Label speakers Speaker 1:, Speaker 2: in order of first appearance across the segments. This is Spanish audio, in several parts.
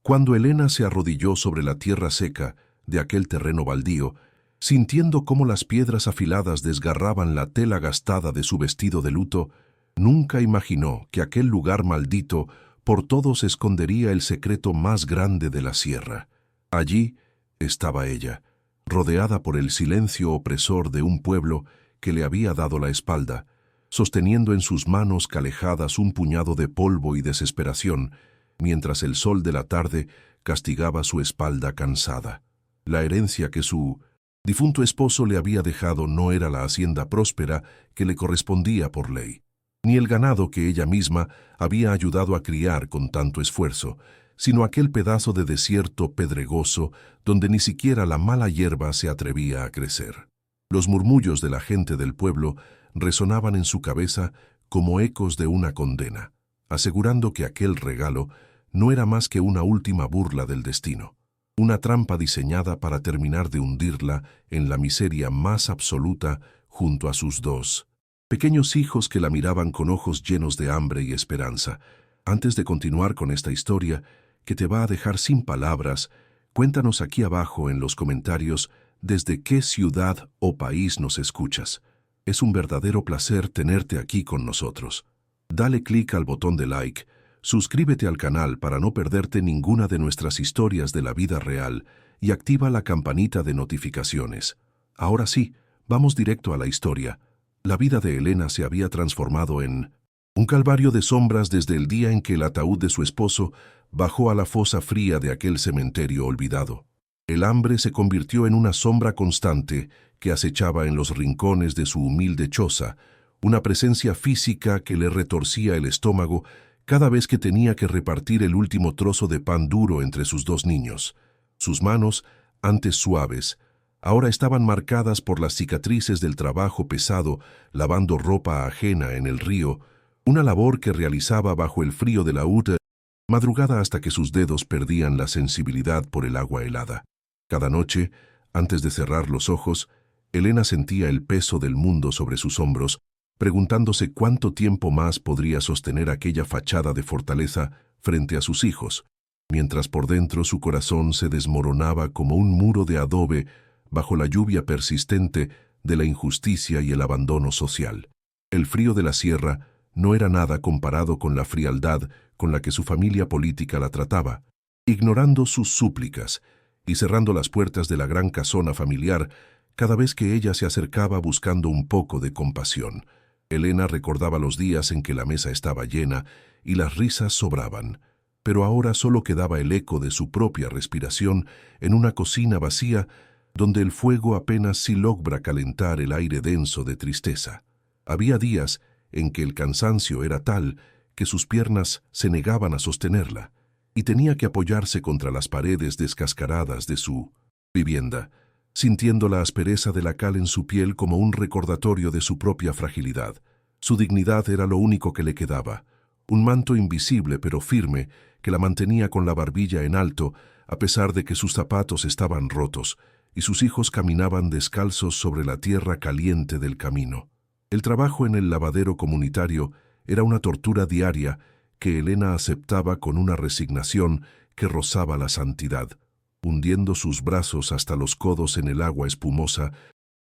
Speaker 1: Cuando Elena se arrodilló sobre la tierra seca de aquel terreno baldío, sintiendo cómo las piedras afiladas desgarraban la tela gastada de su vestido de luto, nunca imaginó que aquel lugar maldito por todos escondería el secreto más grande de la sierra. Allí estaba ella, rodeada por el silencio opresor de un pueblo que le había dado la espalda, sosteniendo en sus manos calejadas un puñado de polvo y desesperación, mientras el sol de la tarde castigaba su espalda cansada. La herencia que su difunto esposo le había dejado no era la hacienda próspera que le correspondía por ley, ni el ganado que ella misma había ayudado a criar con tanto esfuerzo, sino aquel pedazo de desierto pedregoso donde ni siquiera la mala hierba se atrevía a crecer. Los murmullos de la gente del pueblo resonaban en su cabeza como ecos de una condena, asegurando que aquel regalo no era más que una última burla del destino, una trampa diseñada para terminar de hundirla en la miseria más absoluta junto a sus dos pequeños hijos que la miraban con ojos llenos de hambre y esperanza. Antes de continuar con esta historia, que te va a dejar sin palabras, cuéntanos aquí abajo en los comentarios desde qué ciudad o país nos escuchas. Es un verdadero placer tenerte aquí con nosotros. Dale clic al botón de like, suscríbete al canal para no perderte ninguna de nuestras historias de la vida real y activa la campanita de notificaciones. Ahora sí, vamos directo a la historia. La vida de Elena se había transformado en un calvario de sombras desde el día en que el ataúd de su esposo bajó a la fosa fría de aquel cementerio olvidado. El hambre se convirtió en una sombra constante que acechaba en los rincones de su humilde choza, una presencia física que le retorcía el estómago cada vez que tenía que repartir el último trozo de pan duro entre sus dos niños. Sus manos, antes suaves, ahora estaban marcadas por las cicatrices del trabajo pesado lavando ropa ajena en el río, una labor que realizaba bajo el frío de la madrugada hasta que sus dedos perdían la sensibilidad por el agua helada. Cada noche, antes de cerrar los ojos, Elena sentía el peso del mundo sobre sus hombros, preguntándose cuánto tiempo más podría sostener aquella fachada de fortaleza frente a sus hijos, mientras por dentro su corazón se desmoronaba como un muro de adobe bajo la lluvia persistente de la injusticia y el abandono social. El frío de la sierra no era nada comparado con la frialdad con la que su familia política la trataba, ignorando sus súplicas y cerrando las puertas de la gran casona familiar cada vez que ella se acercaba buscando un poco de compasión. Elena recordaba los días en que la mesa estaba llena y las risas sobraban, pero ahora solo quedaba el eco de su propia respiración en una cocina vacía donde el fuego apenas si logra calentar el aire denso de tristeza. Había días en que el cansancio era tal que sus piernas se negaban a sostenerla, y tenía que apoyarse contra las paredes descascaradas de su vivienda, sintiendo la aspereza de la cal en su piel como un recordatorio de su propia fragilidad. Su dignidad era lo único que le quedaba, un manto invisible pero firme que la mantenía con la barbilla en alto a pesar de que sus zapatos estaban rotos y sus hijos caminaban descalzos sobre la tierra caliente del camino. El trabajo en el lavadero comunitario era una tortura diaria que Elena aceptaba con una resignación que rozaba la santidad, hundiendo sus brazos hasta los codos en el agua espumosa,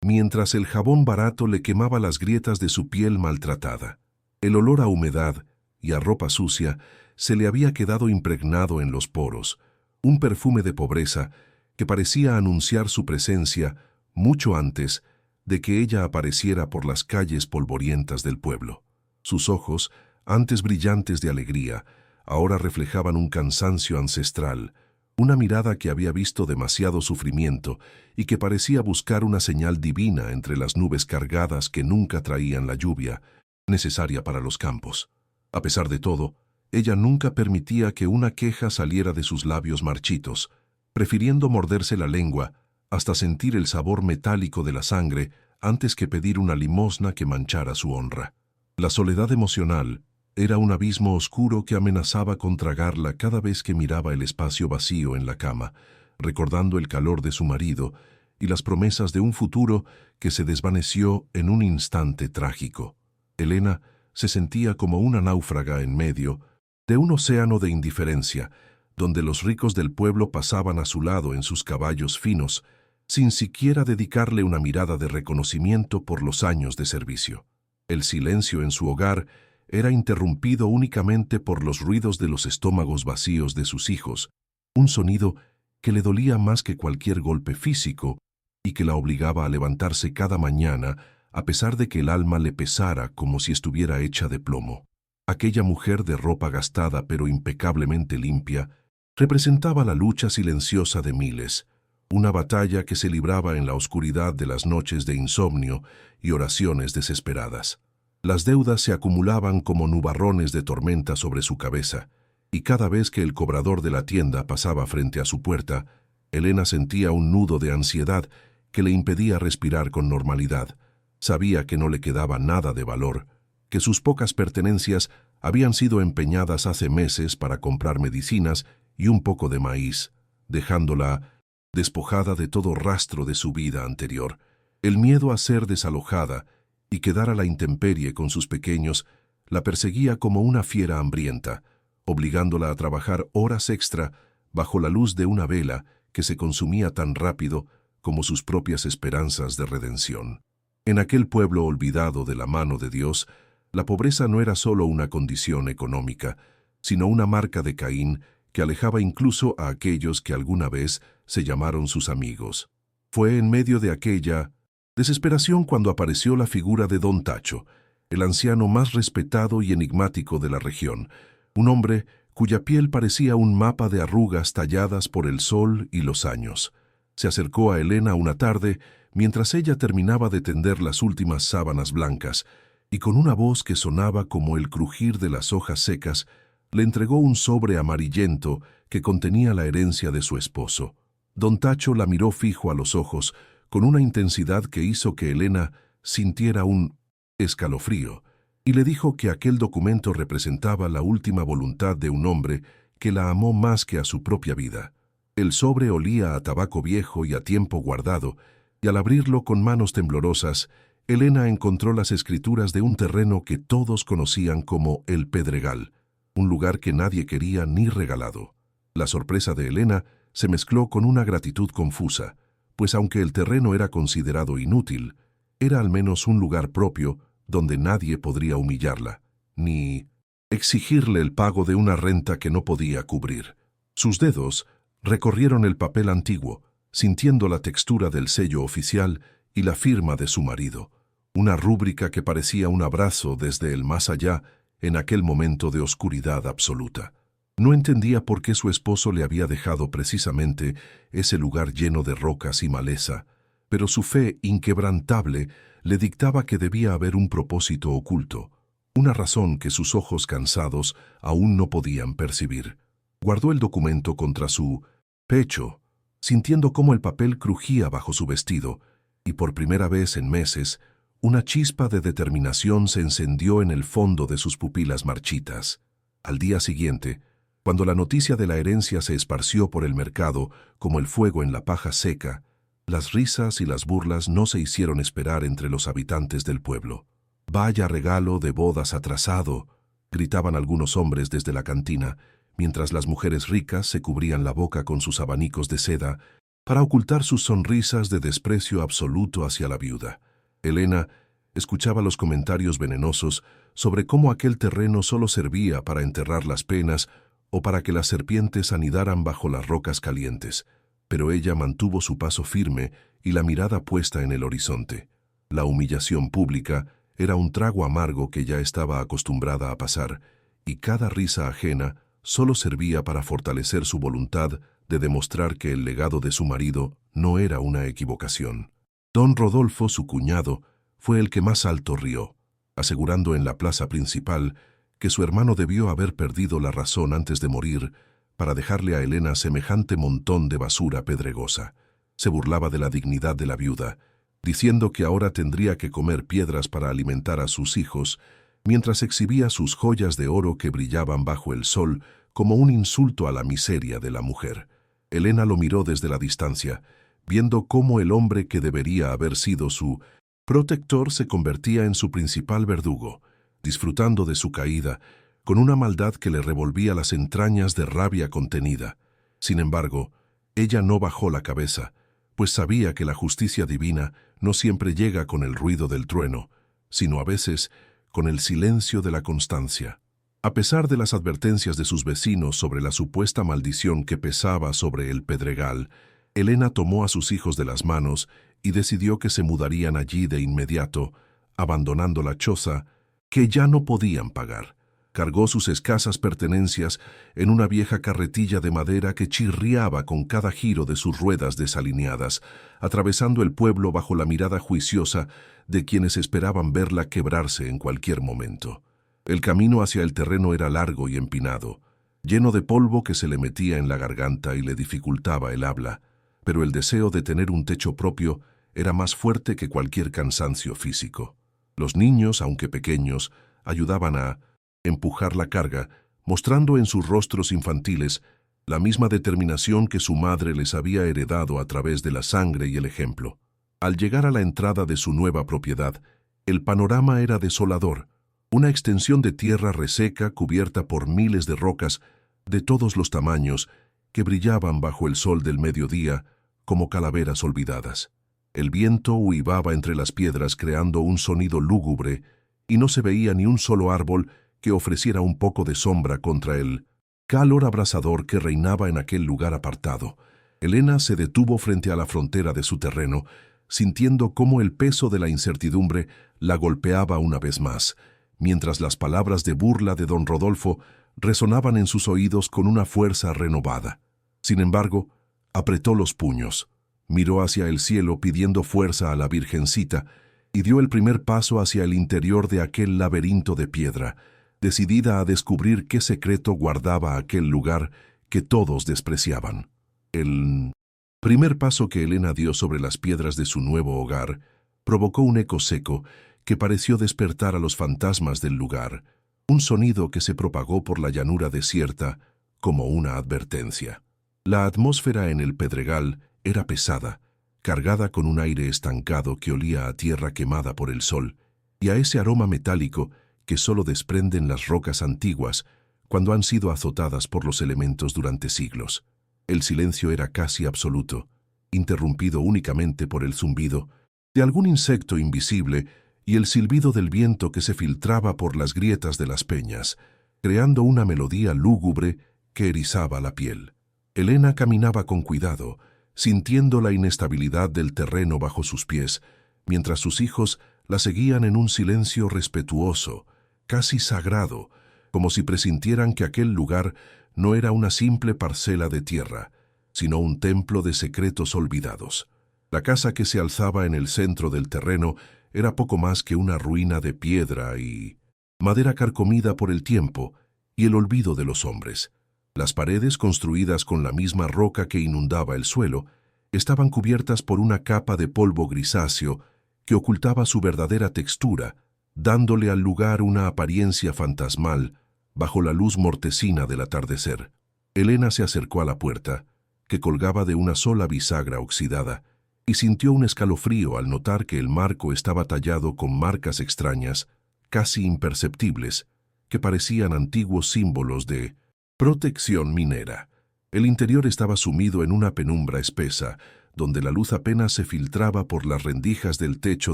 Speaker 1: mientras el jabón barato le quemaba las grietas de su piel maltratada. El olor a humedad y a ropa sucia se le había quedado impregnado en los poros, un perfume de pobreza que parecía anunciar su presencia mucho antes de que ella apareciera por las calles polvorientas del pueblo. Sus ojos, antes brillantes de alegría, ahora reflejaban un cansancio ancestral, una mirada que había visto demasiado sufrimiento y que parecía buscar una señal divina entre las nubes cargadas que nunca traían la lluvia necesaria para los campos. A pesar de todo, ella nunca permitía que una queja saliera de sus labios marchitos, prefiriendo morderse la lengua hasta sentir el sabor metálico de la sangre antes que pedir una limosna que manchara su honra. La soledad emocional era un abismo oscuro que amenazaba con tragarla cada vez que miraba el espacio vacío en la cama, recordando el calor de su marido y las promesas de un futuro que se desvaneció en un instante trágico. Elena se sentía como una náufraga en medio de un océano de indiferencia, donde los ricos del pueblo pasaban a su lado en sus caballos finos, sin siquiera dedicarle una mirada de reconocimiento por los años de servicio. El silencio en su hogar era interrumpido únicamente por los ruidos de los estómagos vacíos de sus hijos, un sonido que le dolía más que cualquier golpe físico y que la obligaba a levantarse cada mañana a pesar de que el alma le pesara como si estuviera hecha de plomo. Aquella mujer de ropa gastada pero impecablemente limpia representaba la lucha silenciosa de miles, una batalla que se libraba en la oscuridad de las noches de insomnio y oraciones desesperadas. Las deudas se acumulaban como nubarrones de tormenta sobre su cabeza, y cada vez que el cobrador de la tienda pasaba frente a su puerta, Elena sentía un nudo de ansiedad que le impedía respirar con normalidad. Sabía que no le quedaba nada de valor, que sus pocas pertenencias habían sido empeñadas hace meses para comprar medicinas y un poco de maíz, dejándola despojada de todo rastro de su vida anterior. El miedo a ser desalojada y quedar a la intemperie con sus pequeños la perseguía como una fiera hambrienta, obligándola a trabajar horas extra bajo la luz de una vela que se consumía tan rápido como sus propias esperanzas de redención. En aquel pueblo olvidado de la mano de Dios, la pobreza no era solo una condición económica, sino una marca de Caín que alejaba incluso a aquellos que alguna vez se llamaron sus amigos. Fue en medio de aquella desesperación cuando apareció la figura de Don Tacho, el anciano más respetado y enigmático de la región, un hombre cuya piel parecía un mapa de arrugas talladas por el sol y los años. Se acercó a Elena una tarde mientras ella terminaba de tender las últimas sábanas blancas, y con una voz que sonaba como el crujir de las hojas secas, le entregó un sobre amarillento que contenía la herencia de su esposo. Don Tacho la miró fijo a los ojos, con una intensidad que hizo que Elena sintiera un escalofrío, y le dijo que aquel documento representaba la última voluntad de un hombre que la amó más que a su propia vida. El sobre olía a tabaco viejo y a tiempo guardado, y al abrirlo con manos temblorosas, Elena encontró las escrituras de un terreno que todos conocían como el Pedregal, un lugar que nadie quería ni regalado. La sorpresa de Elena se mezcló con una gratitud confusa, pues aunque el terreno era considerado inútil, era al menos un lugar propio donde nadie podría humillarla, ni exigirle el pago de una renta que no podía cubrir. Sus dedos recorrieron el papel antiguo, sintiendo la textura del sello oficial y la firma de su marido, una rúbrica que parecía un abrazo desde el más allá en aquel momento de oscuridad absoluta. No entendía por qué su esposo le había dejado precisamente ese lugar lleno de rocas y maleza, pero su fe inquebrantable le dictaba que debía haber un propósito oculto, una razón que sus ojos cansados aún no podían percibir. Guardó el documento contra su pecho, sintiendo cómo el papel crujía bajo su vestido, y por primera vez en meses, una chispa de determinación se encendió en el fondo de sus pupilas marchitas. Al día siguiente, cuando la noticia de la herencia se esparció por el mercado como el fuego en la paja seca, las risas y las burlas no se hicieron esperar entre los habitantes del pueblo. «Vaya regalo de bodas atrasado», gritaban algunos hombres desde la cantina, mientras las mujeres ricas se cubrían la boca con sus abanicos de seda para ocultar sus sonrisas de desprecio absoluto hacia la viuda. Elena escuchaba los comentarios venenosos sobre cómo aquel terreno solo servía para enterrar las penas o para que las serpientes anidaran bajo las rocas calientes, pero ella mantuvo su paso firme y la mirada puesta en el horizonte. La humillación pública era un trago amargo que ya estaba acostumbrada a pasar, y cada risa ajena solo servía para fortalecer su voluntad de demostrar que el legado de su marido no era una equivocación. Don Rodolfo, su cuñado, fue el que más alto rió, asegurando en la plaza principal que su hermano debió haber perdido la razón antes de morir para dejarle a Elena semejante montón de basura pedregosa. Se burlaba de la dignidad de la viuda, diciendo que ahora tendría que comer piedras para alimentar a sus hijos, mientras exhibía sus joyas de oro que brillaban bajo el sol como un insulto a la miseria de la mujer. Elena lo miró desde la distancia, viendo cómo el hombre que debería haber sido su protector se convertía en su principal verdugo, disfrutando de su caída, con una maldad que le revolvía las entrañas de rabia contenida. Sin embargo, ella no bajó la cabeza, pues sabía que la justicia divina no siempre llega con el ruido del trueno, sino a veces con el silencio de la constancia. A pesar de las advertencias de sus vecinos sobre la supuesta maldición que pesaba sobre el pedregal, Elena tomó a sus hijos de las manos y decidió que se mudarían allí de inmediato, abandonando la choza que ya no podían pagar. Cargó sus escasas pertenencias en una vieja carretilla de madera que chirriaba con cada giro de sus ruedas desalineadas, atravesando el pueblo bajo la mirada juiciosa de quienes esperaban verla quebrarse en cualquier momento. El camino hacia el terreno era largo y empinado, lleno de polvo que se le metía en la garganta y le dificultaba el habla, pero el deseo de tener un techo propio era más fuerte que cualquier cansancio físico. Los niños, aunque pequeños, ayudaban a empujar la carga, mostrando en sus rostros infantiles la misma determinación que su madre les había heredado a través de la sangre y el ejemplo. Al llegar a la entrada de su nueva propiedad, el panorama era desolador, una extensión de tierra reseca cubierta por miles de rocas de todos los tamaños que brillaban bajo el sol del mediodía como calaveras olvidadas. El viento uivaba entre las piedras creando un sonido lúgubre y no se veía ni un solo árbol que ofreciera un poco de sombra contra el calor abrasador que reinaba en aquel lugar apartado. Elena se detuvo frente a la frontera de su terreno, sintiendo cómo el peso de la incertidumbre la golpeaba una vez más, mientras las palabras de burla de don Rodolfo resonaban en sus oídos con una fuerza renovada. Sin embargo, apretó los puños, miró hacia el cielo pidiendo fuerza a la Virgencita y dio el primer paso hacia el interior de aquel laberinto de piedra, decidida a descubrir qué secreto guardaba aquel lugar que todos despreciaban. El primer paso que Elena dio sobre las piedras de su nuevo hogar provocó un eco seco que pareció despertar a los fantasmas del lugar, un sonido que se propagó por la llanura desierta como una advertencia. La atmósfera en el pedregal era pesada, cargada con un aire estancado que olía a tierra quemada por el sol y a ese aroma metálico que solo desprenden las rocas antiguas cuando han sido azotadas por los elementos durante siglos. El silencio era casi absoluto, interrumpido únicamente por el zumbido de algún insecto invisible y el silbido del viento que se filtraba por las grietas de las peñas, creando una melodía lúgubre que erizaba la piel. Elena caminaba con cuidado, sintiendo la inestabilidad del terreno bajo sus pies, mientras sus hijos la seguían en un silencio respetuoso, casi sagrado, como si presintieran que aquel lugar no era una simple parcela de tierra, sino un templo de secretos olvidados. La casa que se alzaba en el centro del terreno era poco más que una ruina de piedra y madera carcomida por el tiempo y el olvido de los hombres. Las paredes, construidas con la misma roca que inundaba el suelo, estaban cubiertas por una capa de polvo grisáceo que ocultaba su verdadera textura, dándole al lugar una apariencia fantasmal bajo la luz mortecina del atardecer. Elena se acercó a la puerta, que colgaba de una sola bisagra oxidada, y sintió un escalofrío al notar que el marco estaba tallado con marcas extrañas, casi imperceptibles, que parecían antiguos símbolos de protección minera. El interior estaba sumido en una penumbra espesa, donde la luz apenas se filtraba por las rendijas del techo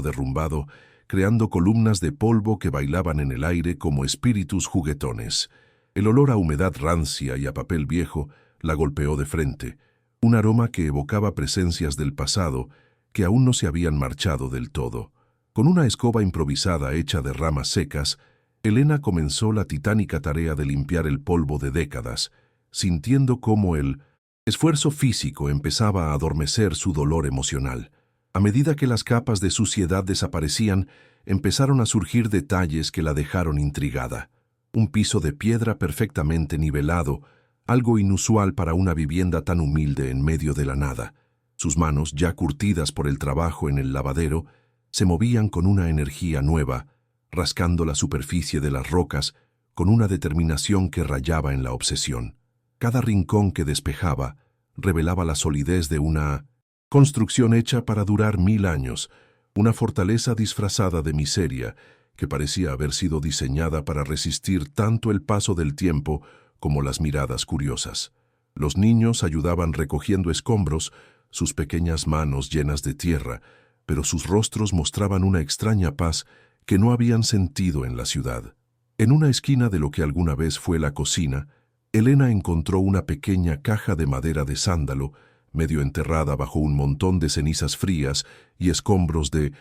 Speaker 1: derrumbado, creando columnas de polvo que bailaban en el aire como espíritus juguetones. El olor a humedad rancia y a papel viejo la golpeó de frente, un aroma que evocaba presencias del pasado que aún no se habían marchado del todo. Con una escoba improvisada hecha de ramas secas, Elena comenzó la titánica tarea de limpiar el polvo de décadas, sintiendo cómo el esfuerzo físico empezaba a adormecer su dolor emocional. A medida que las capas de suciedad desaparecían, empezaron a surgir detalles que la dejaron intrigada. Un piso de piedra perfectamente nivelado, algo inusual para una vivienda tan humilde en medio de la nada. Sus manos, ya curtidas por el trabajo en el lavadero, se movían con una energía nueva, rascando la superficie de las rocas con una determinación que rayaba en la obsesión. Cada rincón que despejaba revelaba la solidez de una construcción hecha para durar 1000 años, una fortaleza disfrazada de miseria que parecía haber sido diseñada para resistir tanto el paso del tiempo como las miradas curiosas. Los niños ayudaban recogiendo escombros, sus pequeñas manos llenas de tierra, pero sus rostros mostraban una extraña paz que no habían sentido en la ciudad. En una esquina de lo que alguna vez fue la cocina, Elena encontró una pequeña caja de madera de sándalo, medio enterrada bajo un montón de cenizas frías y escombros de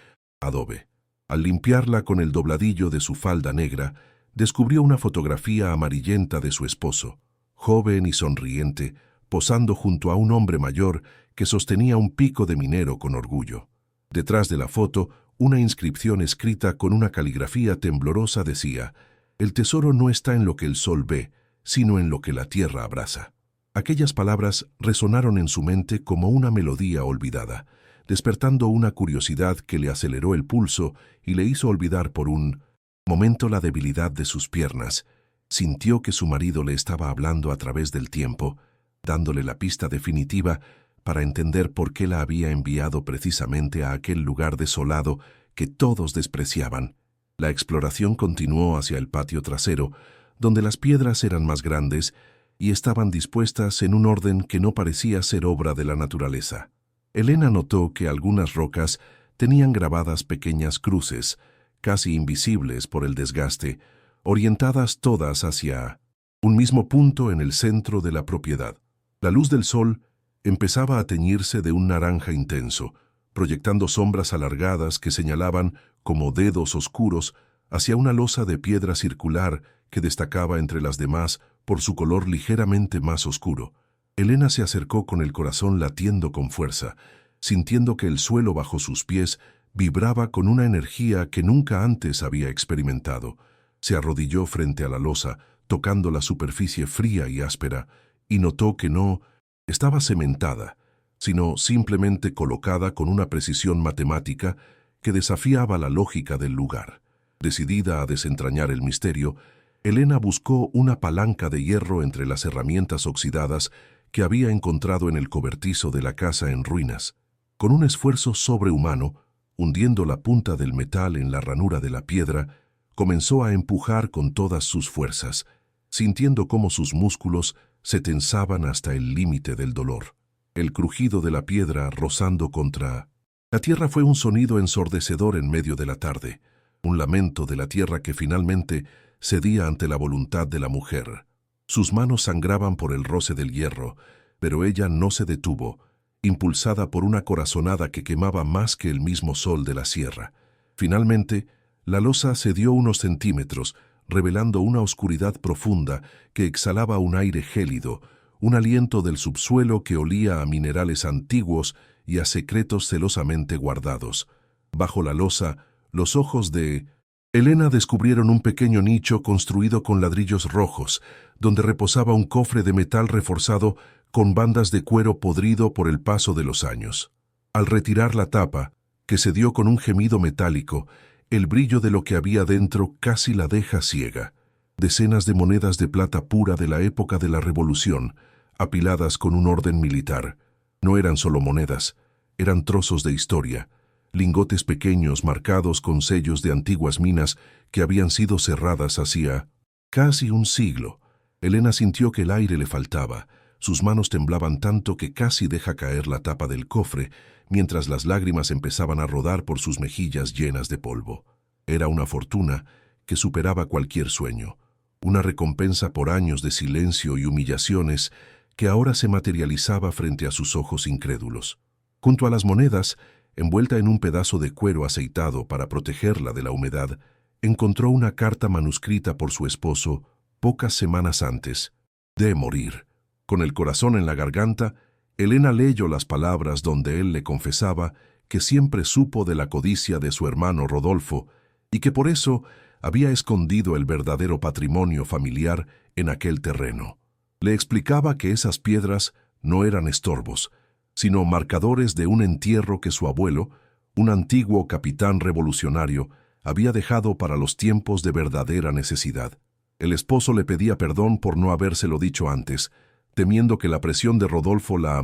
Speaker 1: adobe. Al limpiarla con el dobladillo de su falda negra, descubrió una fotografía amarillenta de su esposo, joven y sonriente, posando junto a un hombre mayor que sostenía un pico de minero con orgullo. Detrás de la foto, una inscripción escrita con una caligrafía temblorosa decía: «El tesoro no está en lo que el sol ve, sino en lo que la tierra abraza». Aquellas palabras resonaron en su mente como una melodía olvidada, despertando una curiosidad que le aceleró el pulso y le hizo olvidar por un momento la debilidad de sus piernas. Sintió que su marido le estaba hablando a través del tiempo, dándole la pista definitiva para entender por qué la había enviado precisamente a aquel lugar desolado que todos despreciaban. La exploración continuó hacia el patio trasero, donde las piedras eran más grandes y estaban dispuestas en un orden que no parecía ser obra de la naturaleza. Elena notó que algunas rocas tenían grabadas pequeñas cruces, casi invisibles por el desgaste, orientadas todas hacia un mismo punto en el centro de la propiedad. La luz del sol empezaba a teñirse de un naranja intenso, proyectando sombras alargadas que señalaban como dedos oscuros hacia una losa de piedra circular que destacaba entre las demás por su color ligeramente más oscuro. Elena se acercó con el corazón latiendo con fuerza, sintiendo que el suelo bajo sus pies vibraba con una energía que nunca antes había experimentado. Se arrodilló frente a la losa, tocando la superficie fría y áspera, y notó que no estaba cementada, sino simplemente colocada con una precisión matemática que desafiaba la lógica del lugar. Decidida a desentrañar el misterio, Elena buscó una palanca de hierro entre las herramientas oxidadas que había encontrado en el cobertizo de la casa en ruinas. Con un esfuerzo sobrehumano, hundiendo la punta del metal en la ranura de la piedra, comenzó a empujar con todas sus fuerzas, sintiendo cómo sus músculos se tensaban hasta el límite del dolor. El crujido de la piedra rozando contra la tierra fue un sonido ensordecedor en medio de la tarde, un lamento de la tierra que finalmente cedía ante la voluntad de la mujer. Sus manos sangraban por el roce del hierro, pero ella no se detuvo, impulsada por una corazonada que quemaba más que el mismo sol de la sierra. Finalmente, la losa cedió unos centímetros, revelando una oscuridad profunda que exhalaba un aire gélido, un aliento del subsuelo que olía a minerales antiguos y a secretos celosamente guardados. Bajo la losa, los ojos de Elena descubrieron un pequeño nicho construido con ladrillos rojos, donde reposaba un cofre de metal reforzado con bandas de cuero podrido por el paso de los años. Al retirar la tapa, que se dio con un gemido metálico, el brillo de lo que había dentro casi la deja ciega. Decenas de monedas de plata pura de la época de la Revolución, apiladas con un orden militar. No eran solo monedas, eran trozos de historia, lingotes pequeños marcados con sellos de antiguas minas que habían sido cerradas hacía casi un siglo. Elena sintió que el aire le faltaba. Sus manos temblaban tanto que casi deja caer la tapa del cofre, mientras las lágrimas empezaban a rodar por sus mejillas llenas de polvo. Era una fortuna que superaba cualquier sueño, una recompensa por años de silencio y humillaciones que ahora se materializaba frente a sus ojos incrédulos. Junto a las monedas, envuelta en un pedazo de cuero aceitado para protegerla de la humedad, encontró una carta manuscrita por su esposo pocas semanas antes de morir. Con el corazón en la garganta, Elena leyó las palabras donde él le confesaba que siempre supo de la codicia de su hermano Rodolfo y que por eso había escondido el verdadero patrimonio familiar en aquel terreno. Le explicaba que esas piedras no eran estorbos, sino marcadores de un entierro que su abuelo, un antiguo capitán revolucionario, había dejado para los tiempos de verdadera necesidad. El esposo le pedía perdón por no habérselo dicho antes, temiendo que la presión de Rodolfo la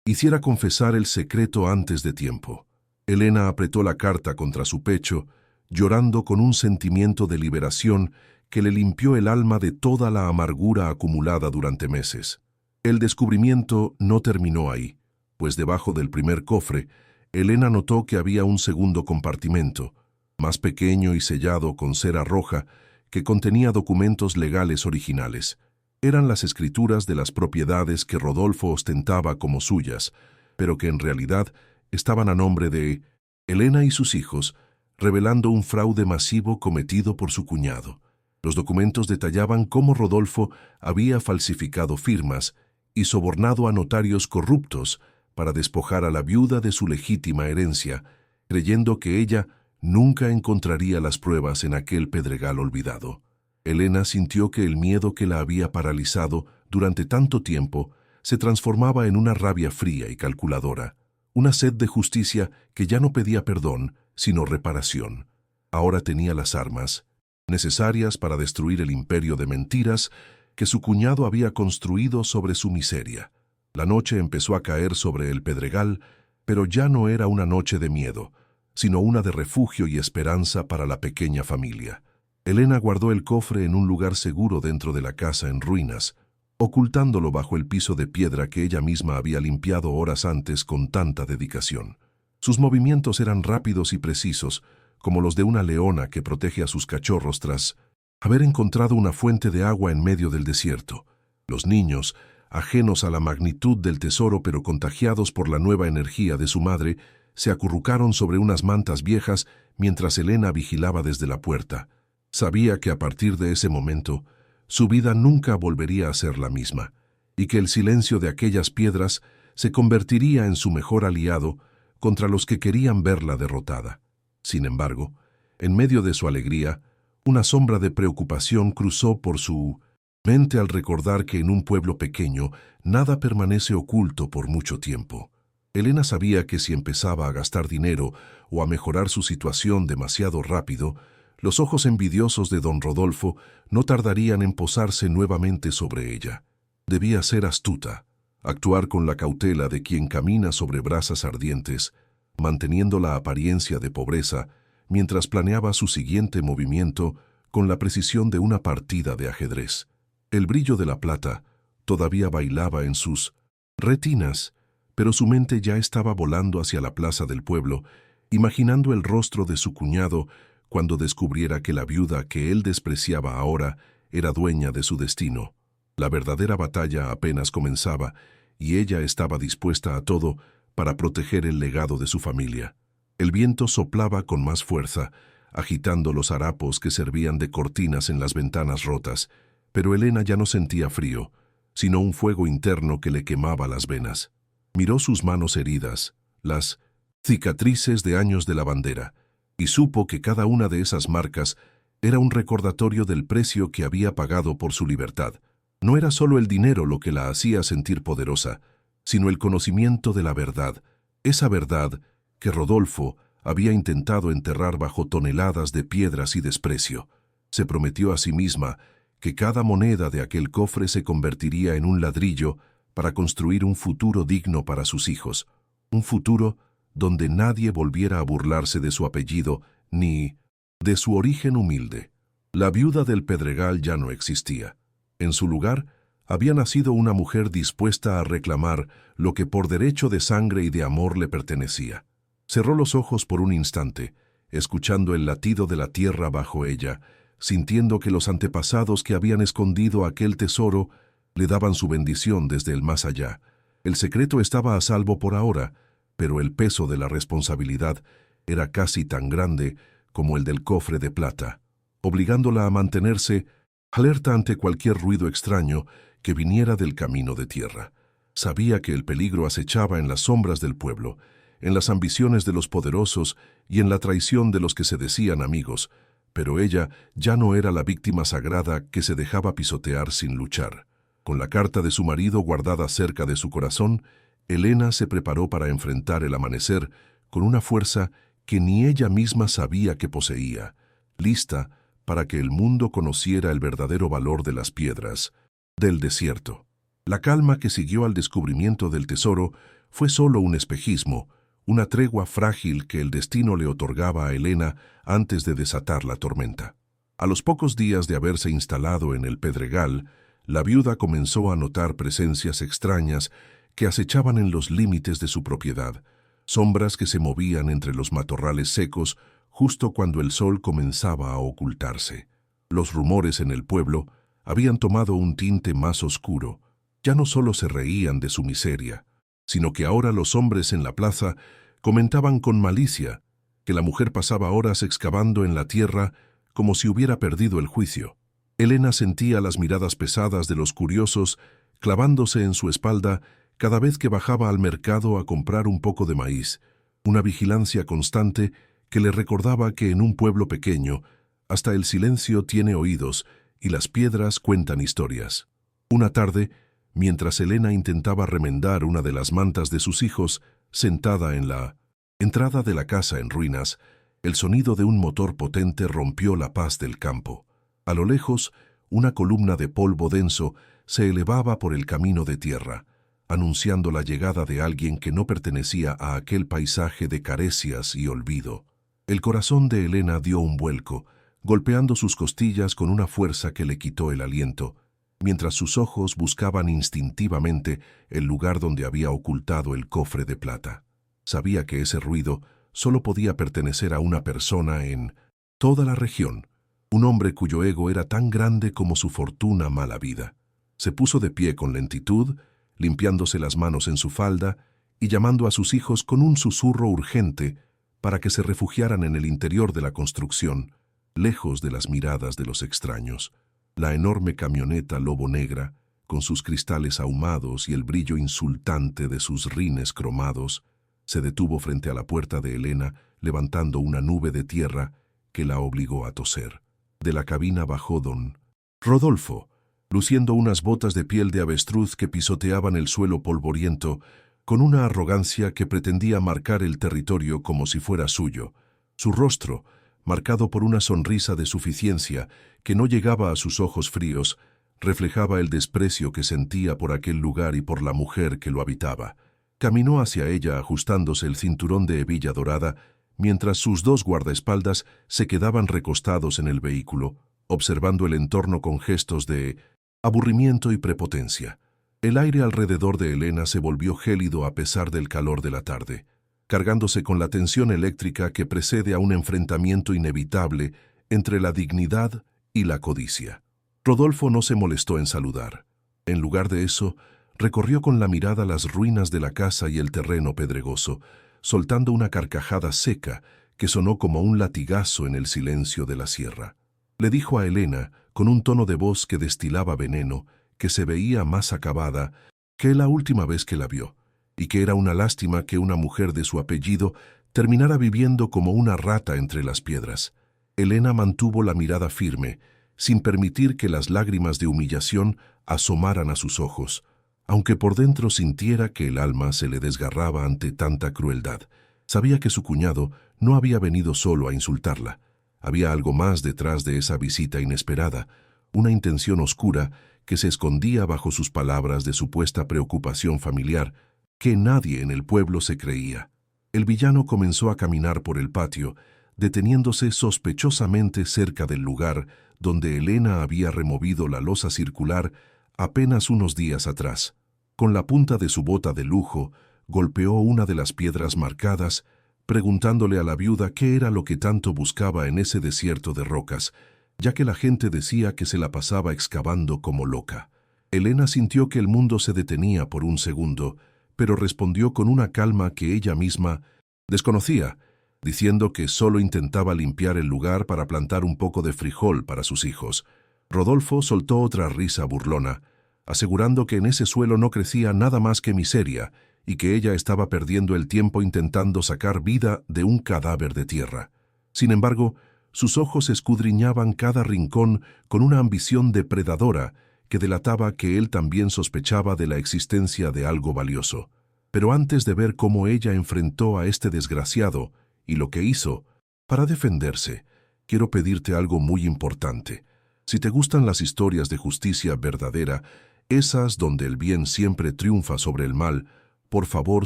Speaker 1: hiciera confesar el secreto antes de tiempo. Elena apretó la carta contra su pecho llorando con un sentimiento de liberación que le limpió el alma de toda la amargura acumulada durante meses. El descubrimiento no terminó ahí, pues debajo del primer cofre, Elena notó que había un segundo compartimento, más pequeño y sellado con cera roja, que contenía documentos legales originales. Eran las escrituras de las propiedades que Rodolfo ostentaba como suyas, pero que en realidad estaban a nombre de Elena y sus hijos, revelando un fraude masivo cometido por su cuñado. Los documentos detallaban cómo Rodolfo había falsificado firmas y sobornado a notarios corruptos para despojar a la viuda de su legítima herencia, creyendo que ella nunca encontraría las pruebas en aquel pedregal olvidado. Elena sintió que el miedo que la había paralizado durante tanto tiempo se transformaba en una rabia fría y calculadora, una sed de justicia que ya no pedía perdón, sino reparación. Ahora tenía las armas necesarias para destruir el imperio de mentiras que su cuñado había construido sobre su miseria. La noche empezó a caer sobre el pedregal, pero ya no era una noche de miedo, sino una de refugio y esperanza para la pequeña familia. Elena guardó el cofre en un lugar seguro dentro de la casa en ruinas, ocultándolo bajo el piso de piedra que ella misma había limpiado horas antes con tanta dedicación. Sus movimientos eran rápidos y precisos, como los de una leona que protege a sus cachorros tras haber encontrado una fuente de agua en medio del desierto. Los niños, ajenos a la magnitud del tesoro pero contagiados por la nueva energía de su madre, se acurrucaron sobre unas mantas viejas mientras Elena vigilaba desde la puerta. Sabía que a partir de ese momento, su vida nunca volvería a ser la misma, y que el silencio de aquellas piedras se convertiría en su mejor aliado contra los que querían verla derrotada. Sin embargo, en medio de su alegría, una sombra de preocupación cruzó por su mente al recordar que en un pueblo pequeño nada permanece oculto por mucho tiempo. Elena sabía que si empezaba a gastar dinero o a mejorar su situación demasiado rápido, los ojos envidiosos de don Rodolfo no tardarían en posarse nuevamente sobre ella. Debía ser astuta, actuar con la cautela de quien camina sobre brasas ardientes, manteniendo la apariencia de pobreza mientras planeaba su siguiente movimiento con la precisión de una partida de ajedrez. El brillo de la plata todavía bailaba en sus retinas, pero su mente ya estaba volando hacia la plaza del pueblo, imaginando el rostro de su cuñado cuando descubriera que la viuda que él despreciaba ahora era dueña de su destino. La verdadera batalla apenas comenzaba y ella estaba dispuesta a todo para proteger el legado de su familia. El viento soplaba con más fuerza, agitando los harapos que servían de cortinas en las ventanas rotas, pero Elena ya no sentía frío, sino un fuego interno que le quemaba las venas. Miró sus manos heridas, las cicatrices de años de la bandera, y supo que cada una de esas marcas era un recordatorio del precio que había pagado por su libertad. No era solo el dinero lo que la hacía sentir poderosa, sino el conocimiento de la verdad, esa verdad que Rodolfo había intentado enterrar bajo toneladas de piedras y desprecio. Se prometió a sí misma que cada moneda de aquel cofre se convertiría en un ladrillo para construir un futuro digno para sus hijos, un futuro donde nadie volviera a burlarse de su apellido ni de su origen humilde. La viuda del Pedregal ya no existía. En su lugar, había nacido una mujer dispuesta a reclamar lo que por derecho de sangre y de amor le pertenecía. Cerró los ojos por un instante, escuchando el latido de la tierra bajo ella, sintiendo que los antepasados que habían escondido aquel tesoro le daban su bendición desde el más allá. El secreto estaba a salvo por ahora, pero el peso de la responsabilidad era casi tan grande como el del cofre de plata, obligándola a mantenerse alerta ante cualquier ruido extraño que viniera del camino de tierra. Sabía que el peligro acechaba en las sombras del pueblo, en las ambiciones de los poderosos y en la traición de los que se decían amigos, pero ella ya no era la víctima sagrada que se dejaba pisotear sin luchar. Con la carta de su marido guardada cerca de su corazón, Elena se preparó para enfrentar el amanecer con una fuerza que ni ella misma sabía que poseía, lista para que el mundo conociera el verdadero valor de las piedras del desierto. La calma que siguió al descubrimiento del tesoro fue solo un espejismo, una tregua frágil que el destino le otorgaba a Elena antes de desatar la tormenta. A los pocos días de haberse instalado en el Pedregal, la viuda comenzó a notar presencias extrañas que acechaban en los límites de su propiedad, sombras que se movían entre los matorrales secos justo cuando el sol comenzaba a ocultarse. Los rumores en el pueblo habían tomado un tinte más oscuro. Ya no solo se reían de su miseria, sino que ahora los hombres en la plaza comentaban con malicia que la mujer pasaba horas excavando en la tierra como si hubiera perdido el juicio. Elena sentía las miradas pesadas de los curiosos clavándose en su espalda cada vez que bajaba al mercado a comprar un poco de maíz, una vigilancia constante que le recordaba que en un pueblo pequeño hasta el silencio tiene oídos y las piedras cuentan historias. Una tarde, mientras Elena intentaba remendar una de las mantas de sus hijos, sentada en la entrada de la casa en ruinas, el sonido de un motor potente rompió la paz del campo. A lo lejos, una columna de polvo denso se elevaba por el camino de tierra, anunciando la llegada de alguien que no pertenecía a aquel paisaje de carecias y olvido. El corazón de Elena dio un vuelco, golpeando sus costillas con una fuerza que le quitó el aliento, mientras sus ojos buscaban instintivamente el lugar donde había ocultado el cofre de plata. Sabía que ese ruido solo podía pertenecer a una persona en toda la región, un hombre cuyo ego era tan grande como su fortuna mala vida. Se puso de pie con lentitud, limpiándose las manos en su falda y llamando a sus hijos con un susurro urgente para que se refugiaran en el interior de la construcción, lejos de las miradas de los extraños. La enorme camioneta lobo negra, con sus cristales ahumados y el brillo insultante de sus rines cromados, se detuvo frente a la puerta de Elena, levantando una nube de tierra que la obligó a toser. De la cabina bajó don Rodolfo, luciendo unas botas de piel de avestruz que pisoteaban el suelo polvoriento, con una arrogancia que pretendía marcar el territorio como si fuera suyo. Su rostro, marcado por una sonrisa de suficiencia que no llegaba a sus ojos fríos, reflejaba el desprecio que sentía por aquel lugar y por la mujer que lo habitaba. Caminó hacia ella ajustándose el cinturón de hebilla dorada, mientras sus dos guardaespaldas se quedaban recostados en el vehículo, observando el entorno con gestos de aburrimiento y prepotencia. El aire alrededor de Elena se volvió gélido a pesar del calor de la tarde, cargándose con la tensión eléctrica que precede a un enfrentamiento inevitable entre la dignidad y la codicia. Rodolfo no se molestó en saludar. En lugar de eso, recorrió con la mirada las ruinas de la casa y el terreno pedregoso, soltando una carcajada seca que sonó como un latigazo en el silencio de la sierra. Le dijo a Elena, con un tono de voz que destilaba veneno, que se veía más acabada que la última vez que la vio, y que era una lástima que una mujer de su apellido terminara viviendo como una rata entre las piedras. Elena mantuvo la mirada firme, sin permitir que las lágrimas de humillación asomaran a sus ojos, aunque por dentro sintiera que el alma se le desgarraba ante tanta crueldad. Sabía que su cuñado no había venido solo a insultarla. Había algo más detrás de esa visita inesperada, una intención oscura que se escondía bajo sus palabras de supuesta preocupación familiar, que nadie en el pueblo se creía. El villano comenzó a caminar por el patio, deteniéndose sospechosamente cerca del lugar donde Elena había removido la losa circular apenas unos días atrás. Con la punta de su bota de lujo, golpeó una de las piedras marcadas, preguntándole a la viuda qué era lo que tanto buscaba en ese desierto de rocas, ya que la gente decía que se la pasaba excavando como loca. Elena sintió que el mundo se detenía por un segundo, pero respondió con una calma que ella misma desconocía, diciendo que solo intentaba limpiar el lugar para plantar un poco de frijol para sus hijos. Rodolfo soltó otra risa burlona, asegurando que en ese suelo no crecía nada más que miseria y que ella estaba perdiendo el tiempo intentando sacar vida de un cadáver de tierra. Sin embargo, sus ojos escudriñaban cada rincón con una ambición depredadora que delataba que él también sospechaba de la existencia de algo valioso. Pero antes de ver cómo ella enfrentó a este desgraciado y lo que hizo para defenderse, quiero pedirte algo muy importante. Si te gustan las historias de justicia verdadera, esas donde el bien siempre triunfa sobre el mal, Por favor,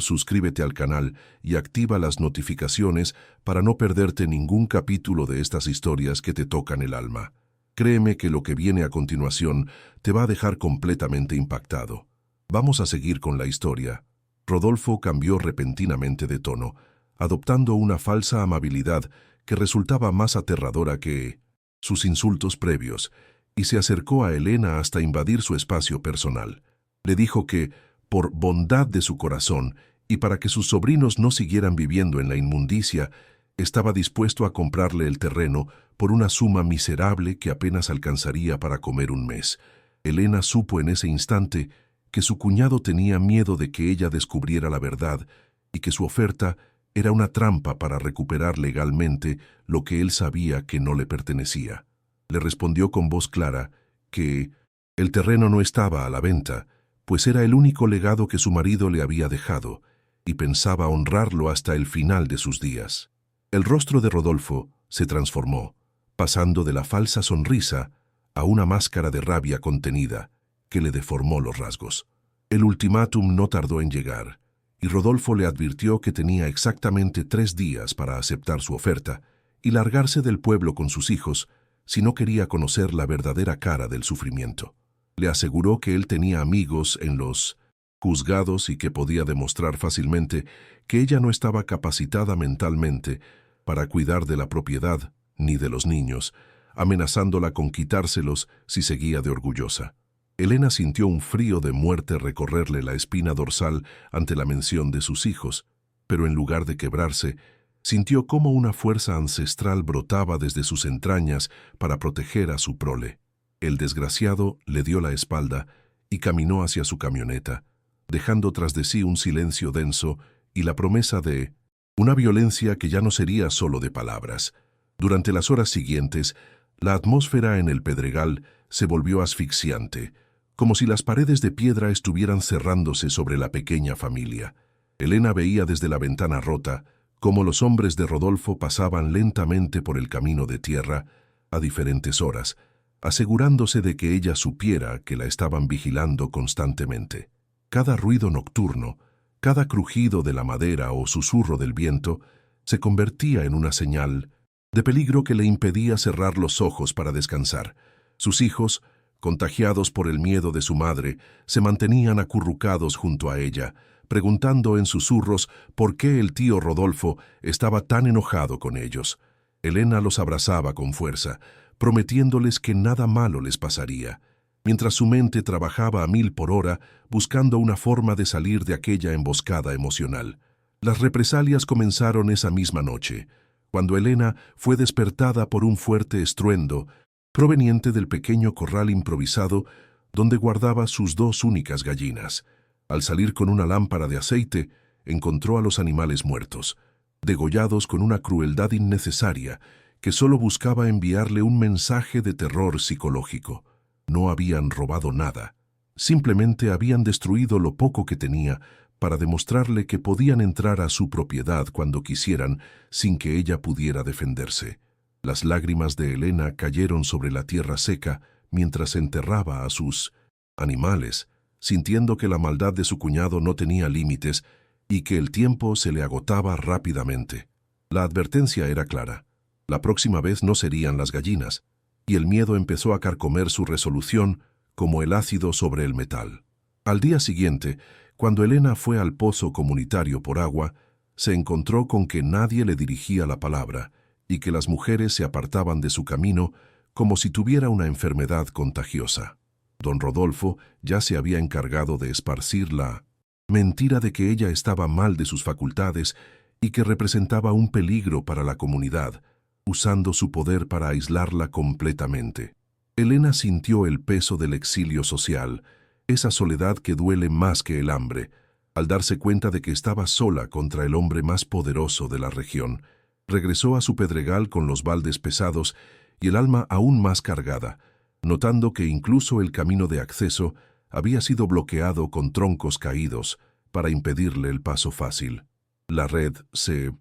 Speaker 1: suscríbete al canal y activa las notificaciones para no perderte ningún capítulo de estas historias que te tocan el alma. Créeme que lo que viene a continuación te va a dejar completamente impactado. Vamos a seguir con la historia. Rodolfo cambió repentinamente de tono, adoptando una falsa amabilidad que resultaba más aterradora que sus insultos previos, y se acercó a Elena hasta invadir su espacio personal. Le dijo que, por bondad de su corazón y para que sus sobrinos no siguieran viviendo en la inmundicia, estaba dispuesto a comprarle el terreno por una suma miserable que apenas alcanzaría para comer un mes. Elena supo en ese instante que su cuñado tenía miedo de que ella descubriera la verdad y que su oferta era una trampa para recuperar legalmente lo que él sabía que no le pertenecía. Le respondió con voz clara que el terreno no estaba a la venta, pues era el único legado que su marido le había dejado, y pensaba honrarlo hasta el final de sus días. El rostro de Rodolfo se transformó, pasando de la falsa sonrisa a una máscara de rabia contenida que le deformó los rasgos. El ultimátum no tardó en llegar, y Rodolfo le advirtió que tenía exactamente 3 días para aceptar su oferta y largarse del pueblo con sus hijos si no quería conocer la verdadera cara del sufrimiento. Le aseguró que él tenía amigos en los juzgados y que podía demostrar fácilmente que ella no estaba capacitada mentalmente para cuidar de la propiedad ni de los niños, amenazándola con quitárselos si seguía de orgullosa. Elena sintió un frío de muerte recorrerle la espina dorsal ante la mención de sus hijos, pero en lugar de quebrarse, sintió cómo una fuerza ancestral brotaba desde sus entrañas para proteger a su prole. El desgraciado le dio la espalda y caminó hacia su camioneta, dejando tras de sí un silencio denso y la promesa de una violencia que ya no sería solo de palabras. Durante las horas siguientes, la atmósfera en el Pedregal se volvió asfixiante, como si las paredes de piedra estuvieran cerrándose sobre la pequeña familia. Elena veía desde la ventana rota cómo los hombres de Rodolfo pasaban lentamente por el camino de tierra a diferentes horas, asegurándose de que ella supiera que la estaban vigilando constantemente. Cada ruido nocturno, cada crujido de la madera o susurro del viento se convertía en una señal de peligro que le impedía cerrar los ojos para descansar. Sus hijos, contagiados por el miedo de su madre, se mantenían acurrucados junto a ella, preguntando en susurros por qué el tío Rodolfo estaba tan enojado con ellos. Elena los abrazaba con fuerza, prometiéndoles que nada malo les pasaría, mientras su mente trabajaba a 1000 por hora buscando una forma de salir de aquella emboscada emocional. Las represalias comenzaron esa misma noche, cuando Elena fue despertada por un fuerte estruendo proveniente del pequeño corral improvisado donde guardaba sus 2 únicas gallinas. Al salir con una lámpara de aceite, encontró a los animales muertos, degollados con una crueldad innecesaria que solo buscaba enviarle un mensaje de terror psicológico. No habían robado nada, simplemente habían destruido lo poco que tenía para demostrarle que podían entrar a su propiedad cuando quisieran sin que ella pudiera defenderse. Las lágrimas de Elena cayeron sobre la tierra seca mientras enterraba a sus animales, sintiendo que la maldad de su cuñado no tenía límites y que el tiempo se le agotaba rápidamente. La advertencia era clara. La próxima vez no serían las gallinas, y el miedo empezó a carcomer su resolución como el ácido sobre el metal. Al día siguiente, cuando Elena fue al pozo comunitario por agua, se encontró con que nadie le dirigía la palabra y que las mujeres se apartaban de su camino como si tuviera una enfermedad contagiosa. Don Rodolfo ya se había encargado de esparcir la mentira de que ella estaba mal de sus facultades y que representaba un peligro para la comunidad, usando su poder para aislarla completamente. Elena sintió el peso del exilio social, esa soledad que duele más que el hambre, al darse cuenta de que estaba sola contra el hombre más poderoso de la región. Regresó a su pedregal con los baldes pesados y el alma aún más cargada, notando que incluso el camino de acceso había sido bloqueado con troncos caídos para impedirle el paso fácil. La red se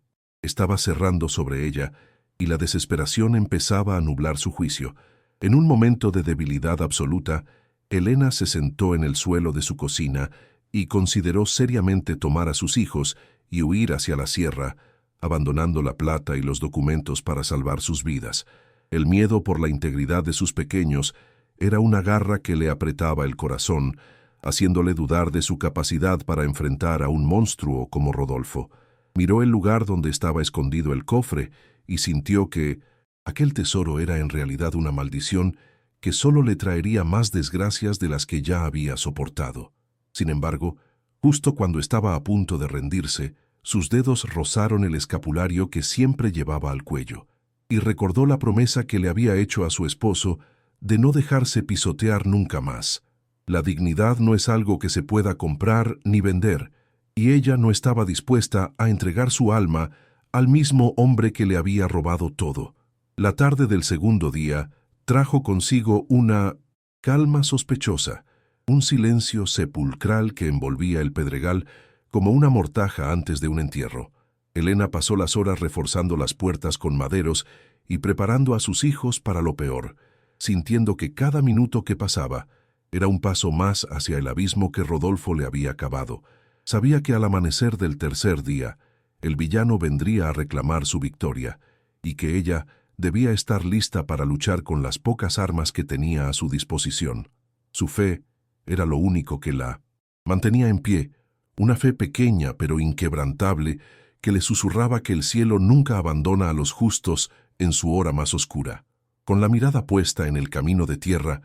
Speaker 1: estaba cerrando sobre ella y la desesperación empezaba a nublar su juicio. En un momento de debilidad absoluta, Elena se sentó en el suelo de su cocina y consideró seriamente tomar a sus hijos y huir hacia la sierra, abandonando la plata y los documentos para salvar sus vidas. El miedo por la integridad de sus pequeños era una garra que le apretaba el corazón, haciéndole dudar de su capacidad para enfrentar a un monstruo como Rodolfo. Miró el lugar donde estaba escondido el cofre y sintió que aquel tesoro era en realidad una maldición que solo le traería más desgracias de las que ya había soportado. Sin embargo, justo cuando estaba a punto de rendirse, sus dedos rozaron el escapulario que siempre llevaba al cuello, y recordó la promesa que le había hecho a su esposo de no dejarse pisotear nunca más. La dignidad no es algo que se pueda comprar ni vender, y ella no estaba dispuesta a entregar su alma al mismo hombre que le había robado todo. La tarde del segundo día trajo consigo una calma sospechosa, un silencio sepulcral que envolvía el pedregal como una mortaja antes de un entierro. Elena pasó las horas reforzando las puertas con maderos y preparando a sus hijos para lo peor, sintiendo que cada minuto que pasaba era un paso más hacia el abismo que Rodolfo le había cavado. Sabía que al amanecer del tercer día, el villano vendría a reclamar su victoria, y que ella debía estar lista para luchar con las pocas armas que tenía a su disposición. Su fe era lo único que la mantenía en pie, una fe pequeña pero inquebrantable que le susurraba que el cielo nunca abandona a los justos en su hora más oscura. Con la mirada puesta en el camino de tierra,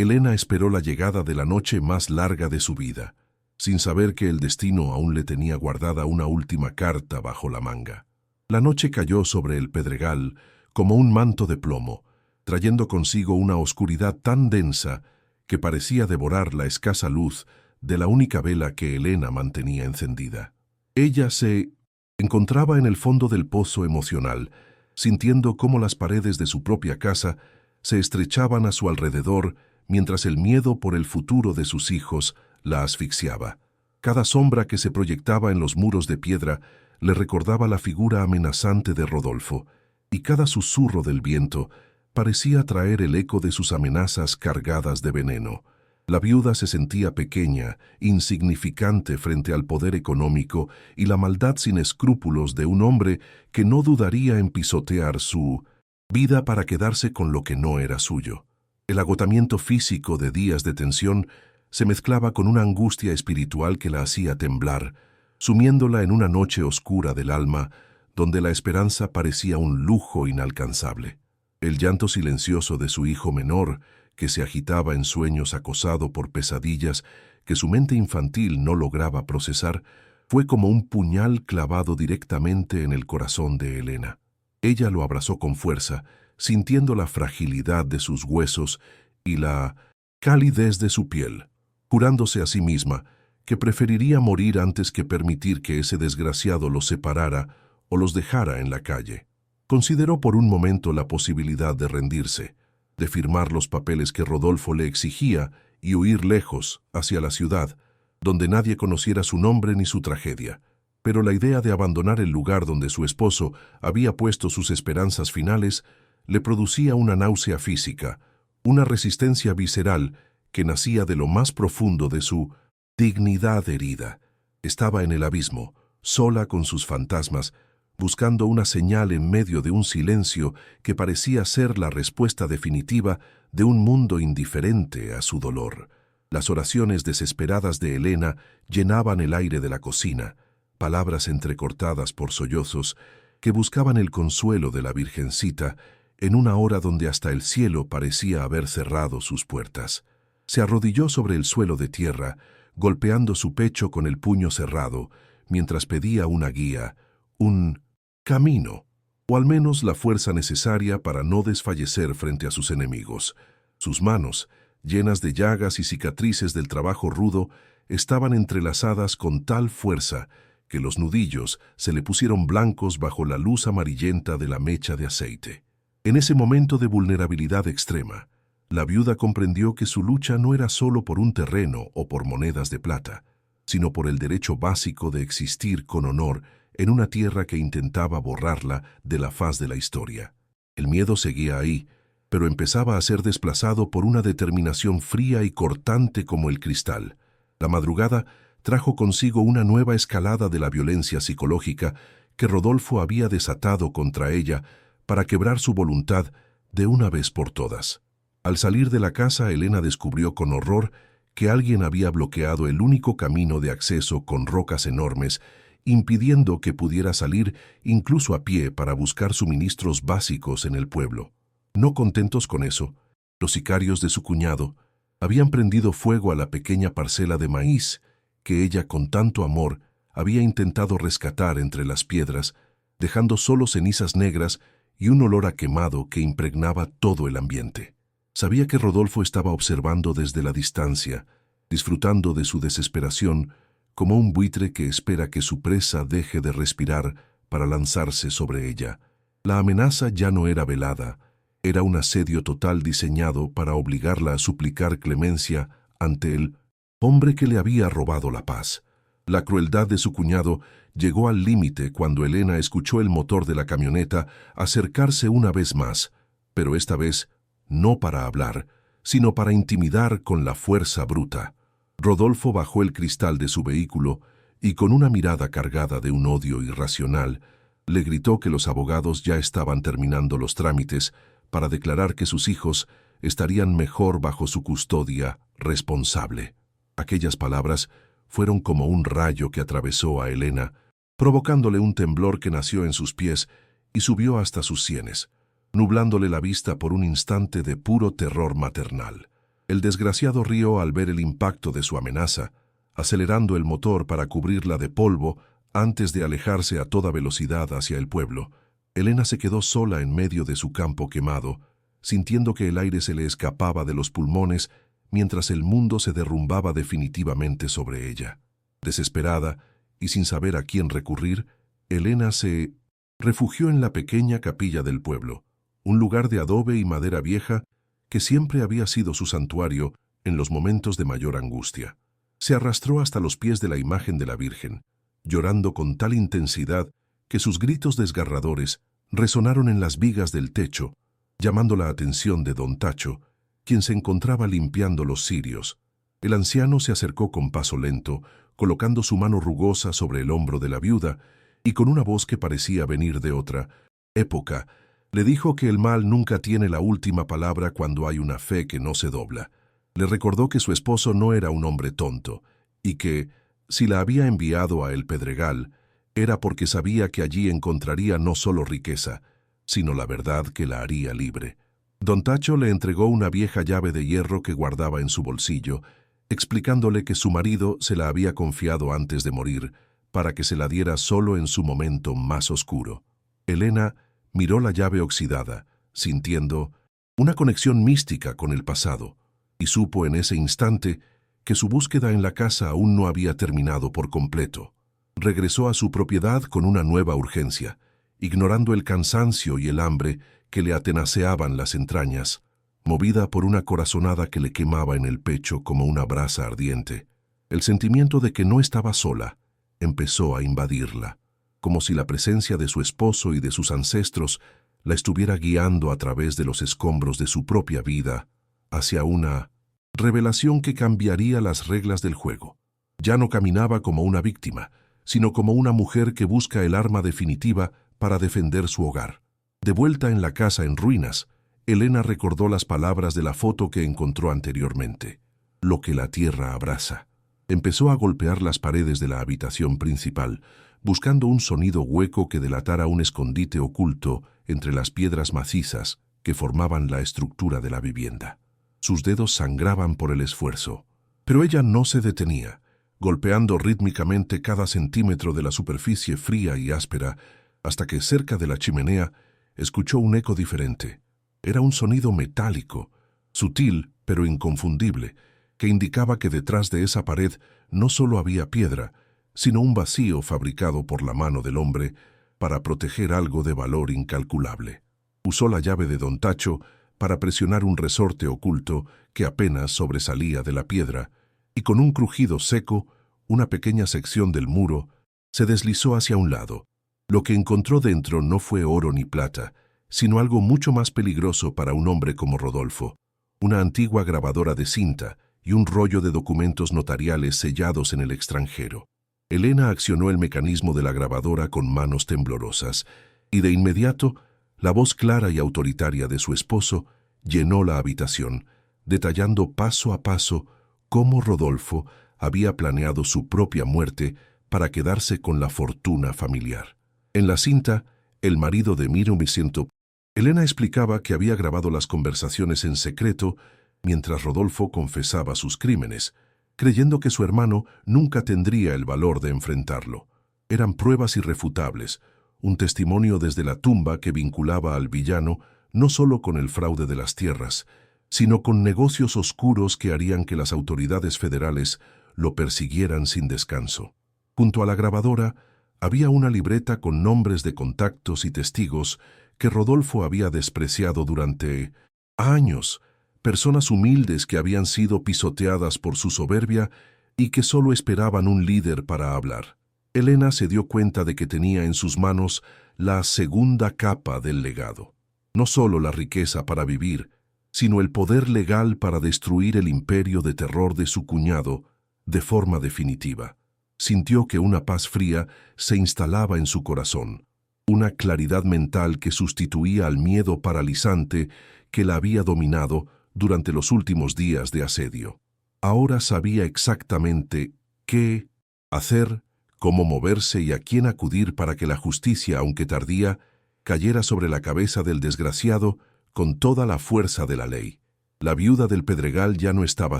Speaker 1: Elena esperó la llegada de la noche más larga de su vida, sin saber que el destino aún le tenía guardada una última carta bajo la manga. La noche cayó sobre el pedregal como un manto de plomo, trayendo consigo una oscuridad tan densa que parecía devorar la escasa luz de la única vela que Elena mantenía encendida. Ella se encontraba en el fondo del pozo emocional, sintiendo cómo las paredes de su propia casa se estrechaban a su alrededor mientras el miedo por el futuro de sus hijos la asfixiaba. Cada sombra que se proyectaba en los muros de piedra le recordaba la figura amenazante de Rodolfo, y cada susurro del viento parecía traer el eco de sus amenazas cargadas de veneno. La viuda se sentía pequeña, insignificante frente al poder económico y la maldad sin escrúpulos de un hombre que no dudaría en pisotear su vida para quedarse con lo que no era suyo. El agotamiento físico de días de tensión se mezclaba con una angustia espiritual que la hacía temblar, sumiéndola en una noche oscura del alma, donde la esperanza parecía un lujo inalcanzable. El llanto silencioso de su hijo menor, que se agitaba en sueños acosado por pesadillas que su mente infantil no lograba procesar, fue como un puñal clavado directamente en el corazón de Elena. Ella lo abrazó con fuerza, sintiendo la fragilidad de sus huesos y la calidez de su piel, jurándose a sí misma que preferiría morir antes que permitir que ese desgraciado los separara o los dejara en la calle. Consideró por un momento la posibilidad de rendirse, de firmar los papeles que Rodolfo le exigía y huir lejos, hacia la ciudad, donde nadie conociera su nombre ni su tragedia. Pero la idea de abandonar el lugar donde su esposo había puesto sus esperanzas finales le producía una náusea física, una resistencia visceral que nacía de lo más profundo de su dignidad herida. Estaba en el abismo, sola con sus fantasmas, buscando una señal en medio de un silencio que parecía ser la respuesta definitiva de un mundo indiferente a su dolor. Las oraciones desesperadas de Elena llenaban el aire de la cocina, palabras entrecortadas por sollozos que buscaban el consuelo de la Virgencita en una hora donde hasta el cielo parecía haber cerrado sus puertas. Se arrodilló sobre el suelo de tierra, golpeando su pecho con el puño cerrado, mientras pedía una guía, un camino, o al menos la fuerza necesaria para no desfallecer frente a sus enemigos. Sus manos, llenas de llagas y cicatrices del trabajo rudo, estaban entrelazadas con tal fuerza que los nudillos se le pusieron blancos bajo la luz amarillenta de la mecha de aceite. En ese momento de vulnerabilidad extrema, la viuda comprendió que su lucha no era solo por un terreno o por monedas de plata, sino por el derecho básico de existir con honor en una tierra que intentaba borrarla de la faz de la historia. El miedo seguía ahí, pero empezaba a ser desplazado por una determinación fría y cortante como el cristal. La madrugada trajo consigo una nueva escalada de la violencia psicológica que Rodolfo había desatado contra ella para quebrar su voluntad de una vez por todas. Al salir de la casa, Elena descubrió con horror que alguien había bloqueado el único camino de acceso con rocas enormes, impidiendo que pudiera salir incluso a pie para buscar suministros básicos en el pueblo. No contentos con eso, los sicarios de su cuñado habían prendido fuego a la pequeña parcela de maíz que ella con tanto amor había intentado rescatar entre las piedras, dejando solo cenizas negras y un olor a quemado que impregnaba todo el ambiente. Sabía que Rodolfo estaba observando desde la distancia, disfrutando de su desesperación, como un buitre que espera que su presa deje de respirar para lanzarse sobre ella. La amenaza ya no era velada, era un asedio total diseñado para obligarla a suplicar clemencia ante el hombre que le había robado la paz. La crueldad de su cuñado llegó al límite cuando Elena escuchó el motor de la camioneta acercarse una vez más, pero esta vez no para hablar, sino para intimidar con la fuerza bruta. Rodolfo bajó el cristal de su vehículo y con una mirada cargada de un odio irracional, le gritó que los abogados ya estaban terminando los trámites para declarar que sus hijos estarían mejor bajo su custodia responsable. Aquellas palabras fueron como un rayo que atravesó a Elena, provocándole un temblor que nació en sus pies y subió hasta sus sienes, nublándole la vista por un instante de puro terror maternal. El desgraciado rió al ver el impacto de su amenaza, acelerando el motor para cubrirla de polvo antes de alejarse a toda velocidad hacia el pueblo. Elena se quedó sola en medio de su campo quemado, sintiendo que el aire se le escapaba de los pulmones mientras el mundo se derrumbaba definitivamente sobre ella. Desesperada y sin saber a quién recurrir, Elena se refugió en la pequeña capilla del pueblo, un lugar de adobe y madera vieja que siempre había sido su santuario en los momentos de mayor angustia. Se arrastró hasta los pies de la imagen de la Virgen, llorando con tal intensidad que sus gritos desgarradores resonaron en las vigas del techo, llamando la atención de don Tacho, quien se encontraba limpiando los cirios. El anciano se acercó con paso lento, colocando su mano rugosa sobre el hombro de la viuda, y con una voz que parecía venir de otra época, le dijo que el mal nunca tiene la última palabra cuando hay una fe que no se dobla. Le recordó que su esposo no era un hombre tonto, y que, si la había enviado a El Pedregal, era porque sabía que allí encontraría no solo riqueza, sino la verdad que la haría libre. Don Tacho le entregó una vieja llave de hierro que guardaba en su bolsillo, explicándole que su marido se la había confiado antes de morir, para que se la diera solo en su momento más oscuro. Elena miró la llave oxidada, sintiendo una conexión mística con el pasado, y supo en ese instante que su búsqueda en la casa aún no había terminado por completo. Regresó a su propiedad con una nueva urgencia, ignorando el cansancio y el hambre que le atenaceaban las entrañas, movida por una corazonada que le quemaba en el pecho como una brasa ardiente. El sentimiento de que no estaba sola empezó a invadirla, como si la presencia de su esposo y de sus ancestros la estuviera guiando a través de los escombros de su propia vida hacia una revelación que cambiaría las reglas del juego. Ya no caminaba como una víctima, sino como una mujer que busca el arma definitiva para defender su hogar. De vuelta en la casa en ruinas, Elena recordó las palabras de la foto que encontró anteriormente. Lo que la tierra abraza. Empezó a golpear las paredes de la habitación principal, buscando un sonido hueco que delatara un escondite oculto entre las piedras macizas que formaban la estructura de la vivienda. Sus dedos sangraban por el esfuerzo, pero ella no se detenía, golpeando rítmicamente cada centímetro de la superficie fría y áspera, hasta que cerca de la chimenea escuchó un eco diferente. Era un sonido metálico, sutil pero inconfundible, que indicaba que detrás de esa pared no solo había piedra, sino un vacío fabricado por la mano del hombre para proteger algo de valor incalculable. Usó la llave de don Tacho para presionar un resorte oculto que apenas sobresalía de la piedra, y con un crujido seco, una pequeña sección del muro se deslizó hacia un lado. Lo que encontró dentro no fue oro ni plata, sino algo mucho más peligroso para un hombre como Rodolfo, una antigua grabadora de cinta y un rollo de documentos notariales sellados en el extranjero. Elena accionó el mecanismo de la grabadora con manos temblorosas, y de inmediato, la voz clara y autoritaria de su esposo llenó la habitación, detallando paso a paso cómo Rodolfo había planeado su propia muerte para quedarse con la fortuna familiar. En la cinta, el marido de Miriam Vicento, Elena explicaba que había grabado las conversaciones en secreto mientras Rodolfo confesaba sus crímenes, creyendo que su hermano nunca tendría el valor de enfrentarlo. Eran pruebas irrefutables, un testimonio desde la tumba que vinculaba al villano no solo con el fraude de las tierras, sino con negocios oscuros que harían que las autoridades federales lo persiguieran sin descanso. Junto a la grabadora había una libreta con nombres de contactos y testigos que Rodolfo había despreciado durante años, personas humildes que habían sido pisoteadas por su soberbia y que solo esperaban un líder para hablar. Elena se dio cuenta de que tenía en sus manos la segunda capa del legado. No solo la riqueza para vivir, sino el poder legal para destruir el imperio de terror de su cuñado de forma definitiva. Sintió que una paz fría se instalaba en su corazón, una claridad mental que sustituía al miedo paralizante que la había dominado durante los últimos días de asedio. Ahora sabía exactamente qué hacer, cómo moverse y a quién acudir para que la justicia, aunque tardía, cayera sobre la cabeza del desgraciado con toda la fuerza de la ley. La viuda del Pedregal ya no estaba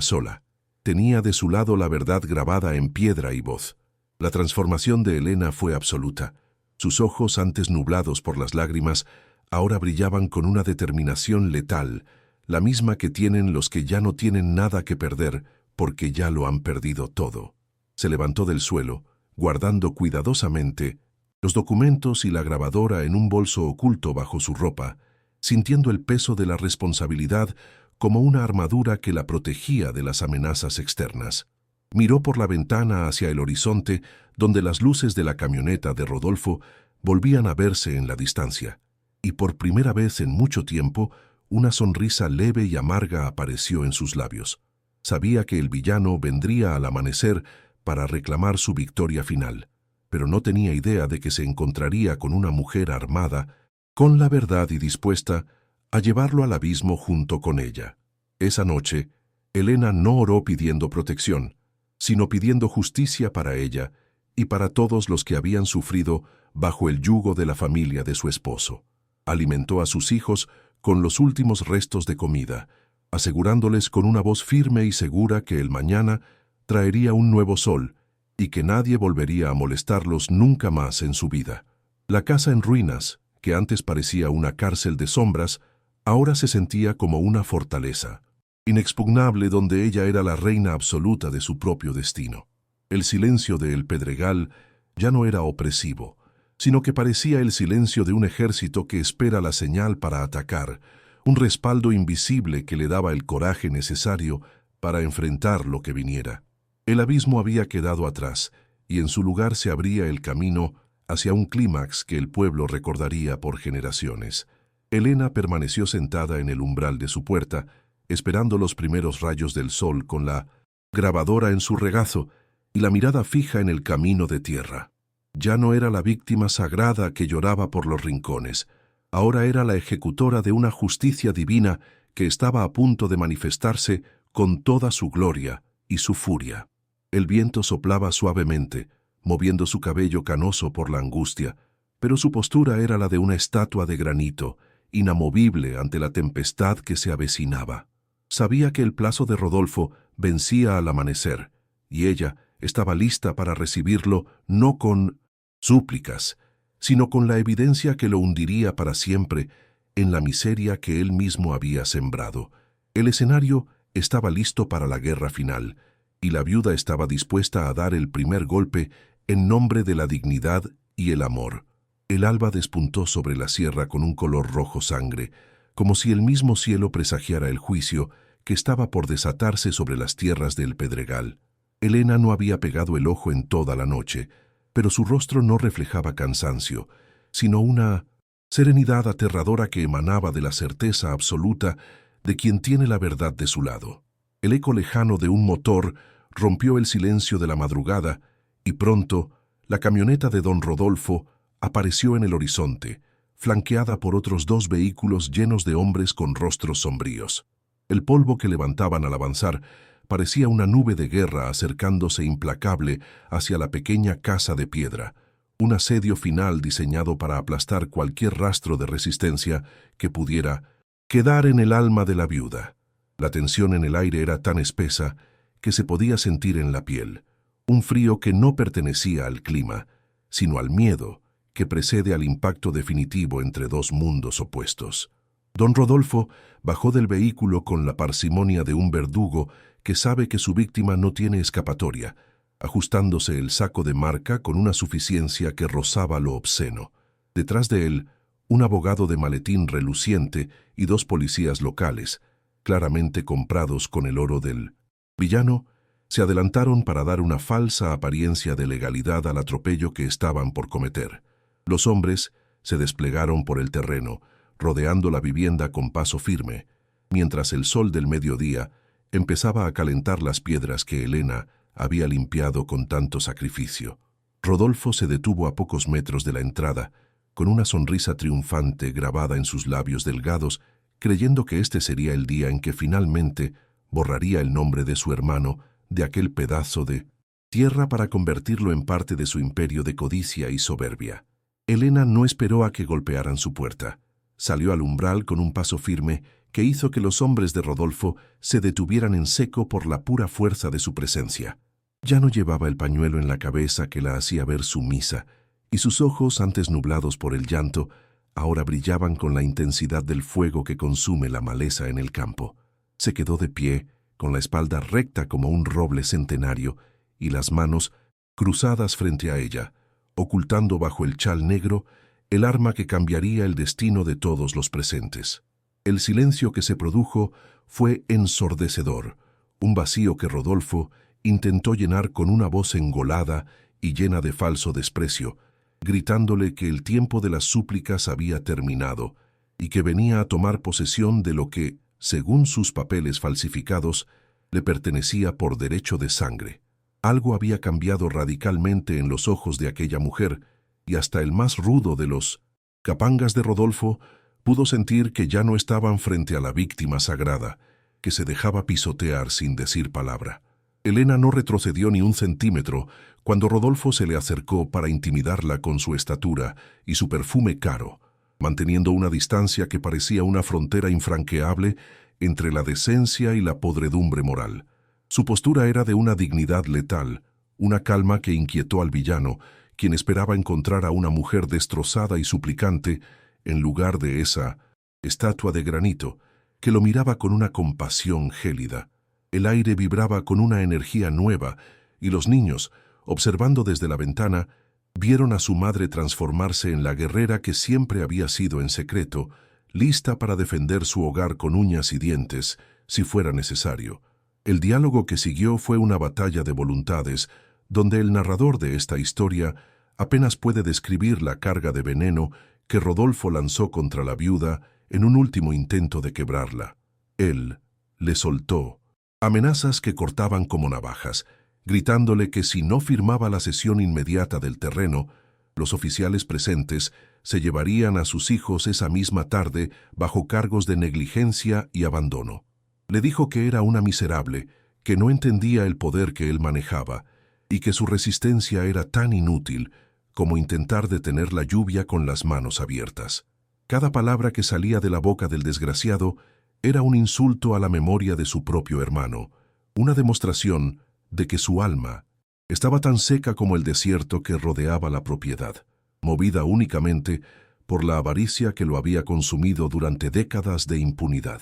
Speaker 1: sola. Tenía de su lado la verdad grabada en piedra y voz. La transformación de Elena fue absoluta. Sus ojos, antes nublados por las lágrimas, ahora brillaban con una determinación letal, la misma que tienen los que ya no tienen nada que perder porque ya lo han perdido todo. Se levantó del suelo, guardando cuidadosamente los documentos y la grabadora en un bolso oculto bajo su ropa, sintiendo el peso de la responsabilidad como una armadura que la protegía de las amenazas externas. Miró por la ventana hacia el horizonte, donde las luces de la camioneta de Rodolfo volvían a verse en la distancia, y por primera vez en mucho tiempo, una sonrisa leve y amarga apareció en sus labios. Sabía que el villano vendría al amanecer para reclamar su victoria final, pero no tenía idea de que se encontraría con una mujer armada, con la verdad y dispuesta a llevarlo al abismo junto con ella. Esa noche, Elena no oró pidiendo protección, sino pidiendo justicia para ella y para todos los que habían sufrido bajo el yugo de la familia de su esposo. Alimentó a sus hijos con los últimos restos de comida, asegurándoles con una voz firme y segura que el mañana traería un nuevo sol y que nadie volvería a molestarlos nunca más en su vida. La casa en ruinas, que antes parecía una cárcel de sombras, ahora se sentía como una fortaleza, inexpugnable donde ella era la reina absoluta de su propio destino. El silencio de El Pedregal ya no era opresivo, sino que parecía el silencio de un ejército que espera la señal para atacar, un respaldo invisible que le daba el coraje necesario para enfrentar lo que viniera. El abismo había quedado atrás, y en su lugar se abría el camino hacia un clímax que el pueblo recordaría por generaciones. Elena permaneció sentada en el umbral de su puerta, esperando los primeros rayos del sol con la grabadora en su regazo y la mirada fija en el camino de tierra. Ya no era la víctima sagrada que lloraba por los rincones, ahora era la ejecutora de una justicia divina que estaba a punto de manifestarse con toda su gloria y su furia. El viento soplaba suavemente, moviendo su cabello canoso por la angustia, pero su postura era la de una estatua de granito, inamovible ante la tempestad que se avecinaba. Sabía que el plazo de Rodolfo vencía al amanecer, y ella estaba lista para recibirlo no con súplicas, sino con la evidencia que lo hundiría para siempre en la miseria que él mismo había sembrado. El escenario estaba listo para la guerra final, y la viuda estaba dispuesta a dar el primer golpe en nombre de la dignidad y el amor. El alba despuntó sobre la sierra con un color rojo sangre, como si el mismo cielo presagiara el juicio que estaba por desatarse sobre las tierras del Pedregal. Elena no había pegado el ojo en toda la noche, pero su rostro no reflejaba cansancio, sino una serenidad aterradora que emanaba de la certeza absoluta de quien tiene la verdad de su lado. El eco lejano de un motor rompió el silencio de la madrugada y pronto la camioneta de don Rodolfo apareció en el horizonte, flanqueada por otros 2 vehículos llenos de hombres con rostros sombríos. El polvo que levantaban al avanzar parecía una nube de guerra acercándose implacable hacia la pequeña casa de piedra, un asedio final diseñado para aplastar cualquier rastro de resistencia que pudiera quedar en el alma de la viuda. La tensión en el aire era tan espesa que se podía sentir en la piel, un frío que no pertenecía al clima, sino al miedo que precede al impacto definitivo entre 2 mundos opuestos. Don Rodolfo bajó del vehículo con la parsimonia de un verdugo que sabe que su víctima no tiene escapatoria, ajustándose el saco de marca con una suficiencia que rozaba lo obsceno. Detrás de él, un abogado de maletín reluciente y 2 policías locales, claramente comprados con el oro del villano, se adelantaron para dar una falsa apariencia de legalidad al atropello que estaban por cometer. Los hombres se desplegaron por el terreno, rodeando la vivienda con paso firme, mientras el sol del mediodía empezaba a calentar las piedras que Elena había limpiado con tanto sacrificio. Rodolfo se detuvo a pocos metros de la entrada, con una sonrisa triunfante grabada en sus labios delgados, creyendo que este sería el día en que finalmente borraría el nombre de su hermano de aquel pedazo de tierra para convertirlo en parte de su imperio de codicia y soberbia. Elena no esperó a que golpearan su puerta. Salió al umbral con un paso firme que hizo que los hombres de Rodolfo se detuvieran en seco por la pura fuerza de su presencia. Ya no llevaba el pañuelo en la cabeza que la hacía ver sumisa, y sus ojos, antes nublados por el llanto, ahora brillaban con la intensidad del fuego que consume la maleza en el campo. Se quedó de pie, con la espalda recta como un roble centenario, y las manos cruzadas frente a ella, ocultando bajo el chal negro el arma que cambiaría el destino de todos los presentes. El silencio que se produjo fue ensordecedor, un vacío que Rodolfo intentó llenar con una voz engolada y llena de falso desprecio, gritándole que el tiempo de las súplicas había terminado y que venía a tomar posesión de lo que, según sus papeles falsificados, le pertenecía por derecho de sangre. Algo había cambiado radicalmente en los ojos de aquella mujer, y hasta el más rudo de los capangas de Rodolfo pudo sentir que ya no estaban frente a la víctima sagrada, que se dejaba pisotear sin decir palabra. Elena no retrocedió ni un centímetro cuando Rodolfo se le acercó para intimidarla con su estatura y su perfume caro, manteniendo una distancia que parecía una frontera infranqueable entre la decencia y la podredumbre moral. Su postura era de una dignidad letal, una calma que inquietó al villano, quien esperaba encontrar a una mujer destrozada y suplicante en lugar de esa estatua de granito que lo miraba con una compasión gélida. El aire vibraba con una energía nueva y los niños, observando desde la ventana, vieron a su madre transformarse en la guerrera que siempre había sido en secreto, lista para defender su hogar con uñas y dientes, si fuera necesario. El diálogo que siguió fue una batalla de voluntades, donde el narrador de esta historia apenas puede describir la carga de veneno que Rodolfo lanzó contra la viuda en un último intento de quebrarla. Él le soltó amenazas que cortaban como navajas, gritándole que si no firmaba la cesión inmediata del terreno, los oficiales presentes se llevarían a sus hijos esa misma tarde bajo cargos de negligencia y abandono. Le dijo que era una miserable, que no entendía el poder que él manejaba y que su resistencia era tan inútil como intentar detener la lluvia con las manos abiertas. Cada palabra que salía de la boca del desgraciado era un insulto a la memoria de su propio hermano, una demostración de que su alma estaba tan seca como el desierto que rodeaba la propiedad, movida únicamente por la avaricia que lo había consumido durante décadas de impunidad.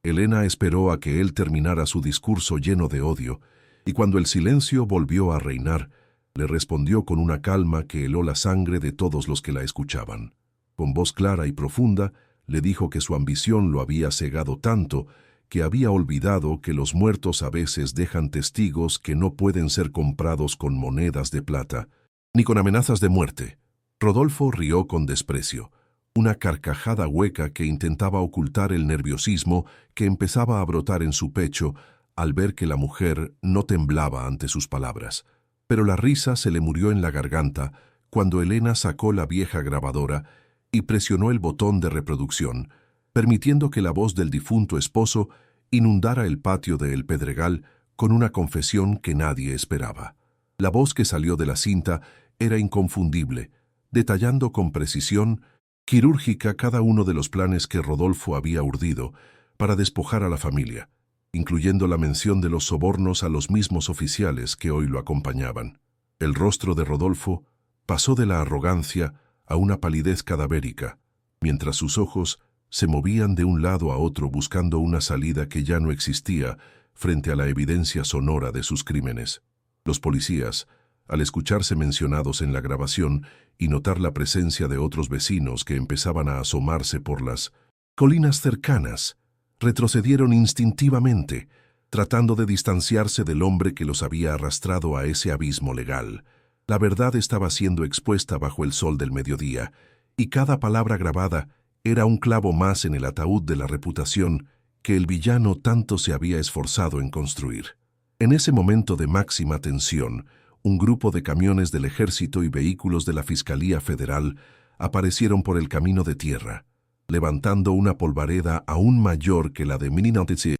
Speaker 1: Elena esperó a que él terminara su discurso lleno de odio, y cuando el silencio volvió a reinar, le respondió con una calma que heló la sangre de todos los que la escuchaban. Con voz clara y profunda, le dijo que su ambición lo había cegado tanto que había olvidado que los muertos a veces dejan testigos que no pueden ser comprados con monedas de plata, ni con amenazas de muerte. Rodolfo rió con desprecio, una carcajada hueca que intentaba ocultar el nerviosismo que empezaba a brotar en su pecho al ver que la mujer no temblaba ante sus palabras. Pero la risa se le murió en la garganta cuando Elena sacó la vieja grabadora y presionó el botón de reproducción, permitiendo que la voz del difunto esposo inundara el patio de El Pedregal con una confesión que nadie esperaba. La voz que salió de la cinta era inconfundible, detallando con precisión quirúrgica cada uno de los planes que Rodolfo había urdido para despojar a la familia, incluyendo la mención de los sobornos a los mismos oficiales que hoy lo acompañaban. El rostro de Rodolfo pasó de la arrogancia a una palidez cadavérica, mientras sus ojos se movían de un lado a otro buscando una salida que ya no existía frente a la evidencia sonora de sus crímenes. Los policías, al escucharse mencionados en la grabación y notar la presencia de otros vecinos que empezaban a asomarse por las colinas cercanas, retrocedieron instintivamente, tratando de distanciarse del hombre que los había arrastrado a ese abismo legal. La verdad estaba siendo expuesta bajo el sol del mediodía, y cada palabra grabada era un clavo más en el ataúd de la reputación que el villano tanto se había esforzado en construir. En ese momento de máxima tensión, un grupo de camiones del ejército y vehículos de la Fiscalía Federal aparecieron por el camino de tierra, levantando una polvareda aún mayor que la de Mininantetse.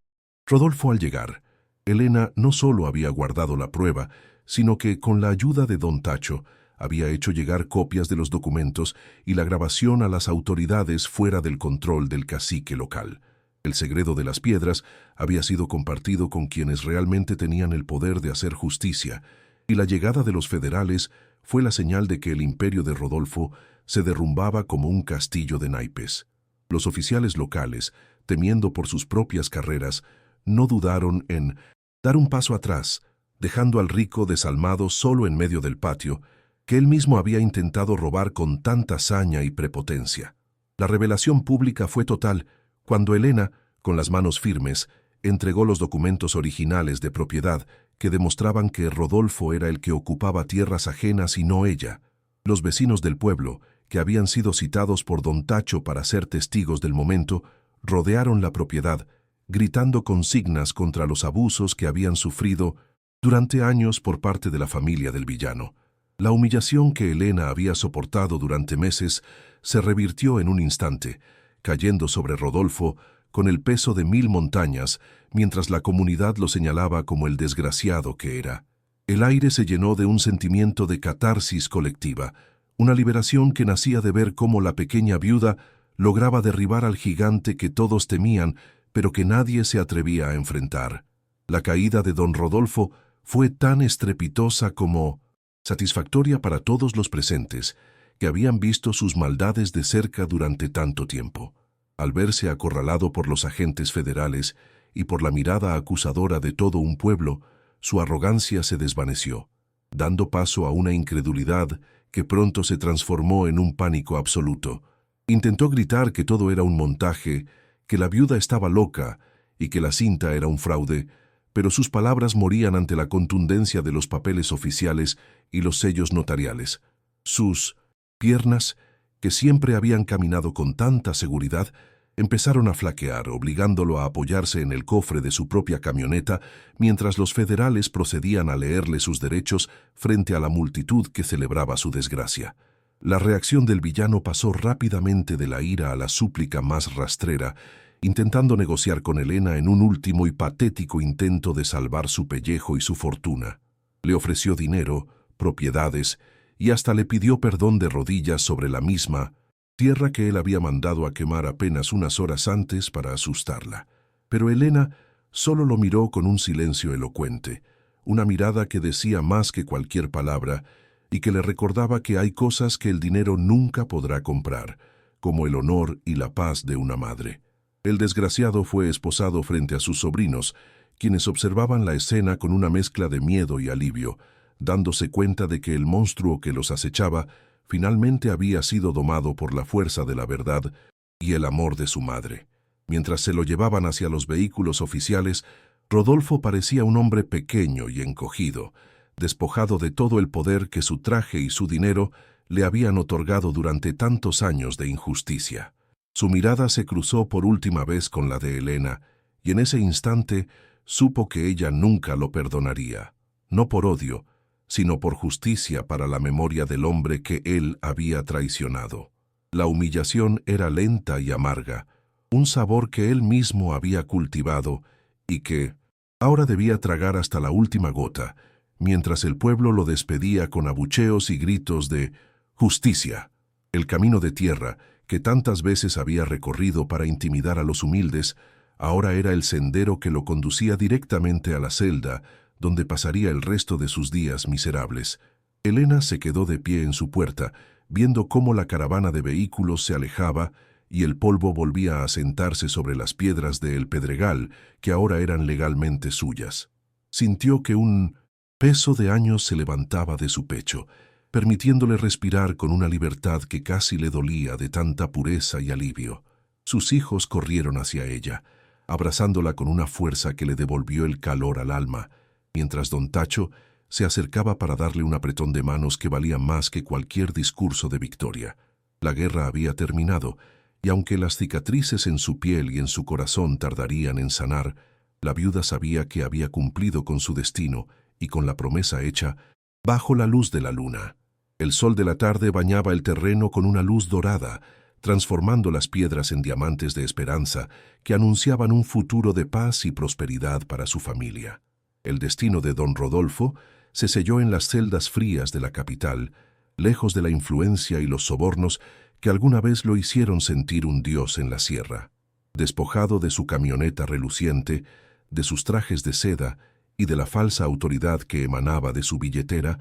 Speaker 1: Rodolfo al llegar, Elena no solo había guardado la prueba, sino que, con la ayuda de don Tacho, había hecho llegar copias de los documentos y la grabación a las autoridades fuera del control del cacique local. El segredo de las piedras había sido compartido con quienes realmente tenían el poder de hacer justicia, y la llegada de los federales fue la señal de que el imperio de Rodolfo se derrumbaba como un castillo de naipes. Los oficiales locales, temiendo por sus propias carreras, no dudaron en dar un paso atrás, dejando al rico desalmado solo en medio del patio, que él mismo había intentado robar con tanta saña y prepotencia. La revelación pública fue total cuando Elena, con las manos firmes, entregó los documentos originales de propiedad que demostraban que Rodolfo era el que ocupaba tierras ajenas y no ella. Los vecinos del pueblo, que habían sido citados por don Tacho para ser testigos del momento, rodearon la propiedad, gritando consignas contra los abusos que habían sufrido durante años por parte de la familia del villano. La humillación que Elena había soportado durante meses se revirtió en un instante, cayendo sobre Rodolfo con el peso de 1000 montañas, mientras la comunidad lo señalaba como el desgraciado que era. El aire se llenó de un sentimiento de catarsis colectiva, una liberación que nacía de ver cómo la pequeña viuda lograba derribar al gigante que todos temían, pero que nadie se atrevía a enfrentar. La caída de don Rodolfo fue tan estrepitosa como satisfactoria para todos los presentes, que habían visto sus maldades de cerca durante tanto tiempo. Al verse acorralado por los agentes federales y por la mirada acusadora de todo un pueblo, su arrogancia se desvaneció, dando paso a una incredulidad que pronto se transformó en un pánico absoluto. Intentó gritar que todo era un montaje, que la viuda estaba loca y que la cinta era un fraude, pero sus palabras morían ante la contundencia de los papeles oficiales y los sellos notariales. Sus piernas, que siempre habían caminado con tanta seguridad, empezaron a flaquear, obligándolo a apoyarse en el cofre de su propia camioneta mientras los federales procedían a leerle sus derechos frente a la multitud que celebraba su desgracia. La reacción del villano pasó rápidamente de la ira a la súplica más rastrera, intentando negociar con Elena en un último y patético intento de salvar su pellejo y su fortuna. Le ofreció dinero, propiedades, y hasta le pidió perdón de rodillas sobre la misma tierra que él había mandado a quemar apenas unas horas antes para asustarla. Pero Elena solo lo miró con un silencio elocuente, una mirada que decía más que cualquier palabra y que le recordaba que hay cosas que el dinero nunca podrá comprar, como el honor y la paz de una madre. El desgraciado fue esposado frente a sus sobrinos, quienes observaban la escena con una mezcla de miedo y alivio, dándose cuenta de que el monstruo que los acechaba finalmente había sido domado por la fuerza de la verdad y el amor de su madre. Mientras se lo llevaban hacia los vehículos oficiales, Rodolfo parecía un hombre pequeño y encogido, despojado de todo el poder que su traje y su dinero le habían otorgado durante tantos años de injusticia. Su mirada se cruzó por última vez con la de Elena, y en ese instante supo que ella nunca lo perdonaría, no por odio, sino por justicia para la memoria del hombre que él había traicionado. La humillación era lenta y amarga, un sabor que él mismo había cultivado y que ahora debía tragar hasta la última gota, mientras el pueblo lo despedía con abucheos y gritos de «justicia». El camino de tierra, que tantas veces había recorrido para intimidar a los humildes, ahora era el sendero que lo conducía directamente a la celda, donde pasaría el resto de sus días miserables. Elena se quedó de pie en su puerta, viendo cómo la caravana de vehículos se alejaba y el polvo volvía a sentarse sobre las piedras del pedregal, que ahora eran legalmente suyas. Sintió que un peso de años se levantaba de su pecho, permitiéndole respirar con una libertad que casi le dolía de tanta pureza y alivio. Sus hijos corrieron hacia ella, abrazándola con una fuerza que le devolvió el calor al alma, mientras don Tacho se acercaba para darle un apretón de manos que valía más que cualquier discurso de victoria. La guerra había terminado, y aunque las cicatrices en su piel y en su corazón tardarían en sanar, la viuda sabía que había cumplido con su destino y con la promesa hecha bajo la luz de la luna. El sol de la tarde bañaba el terreno con una luz dorada, transformando las piedras en diamantes de esperanza que anunciaban un futuro de paz y prosperidad para su familia. El destino de don Rodolfo se selló en las celdas frías de la capital, lejos de la influencia y los sobornos que alguna vez lo hicieron sentir un dios en la sierra. Despojado de su camioneta reluciente, de sus trajes de seda y de la falsa autoridad que emanaba de su billetera,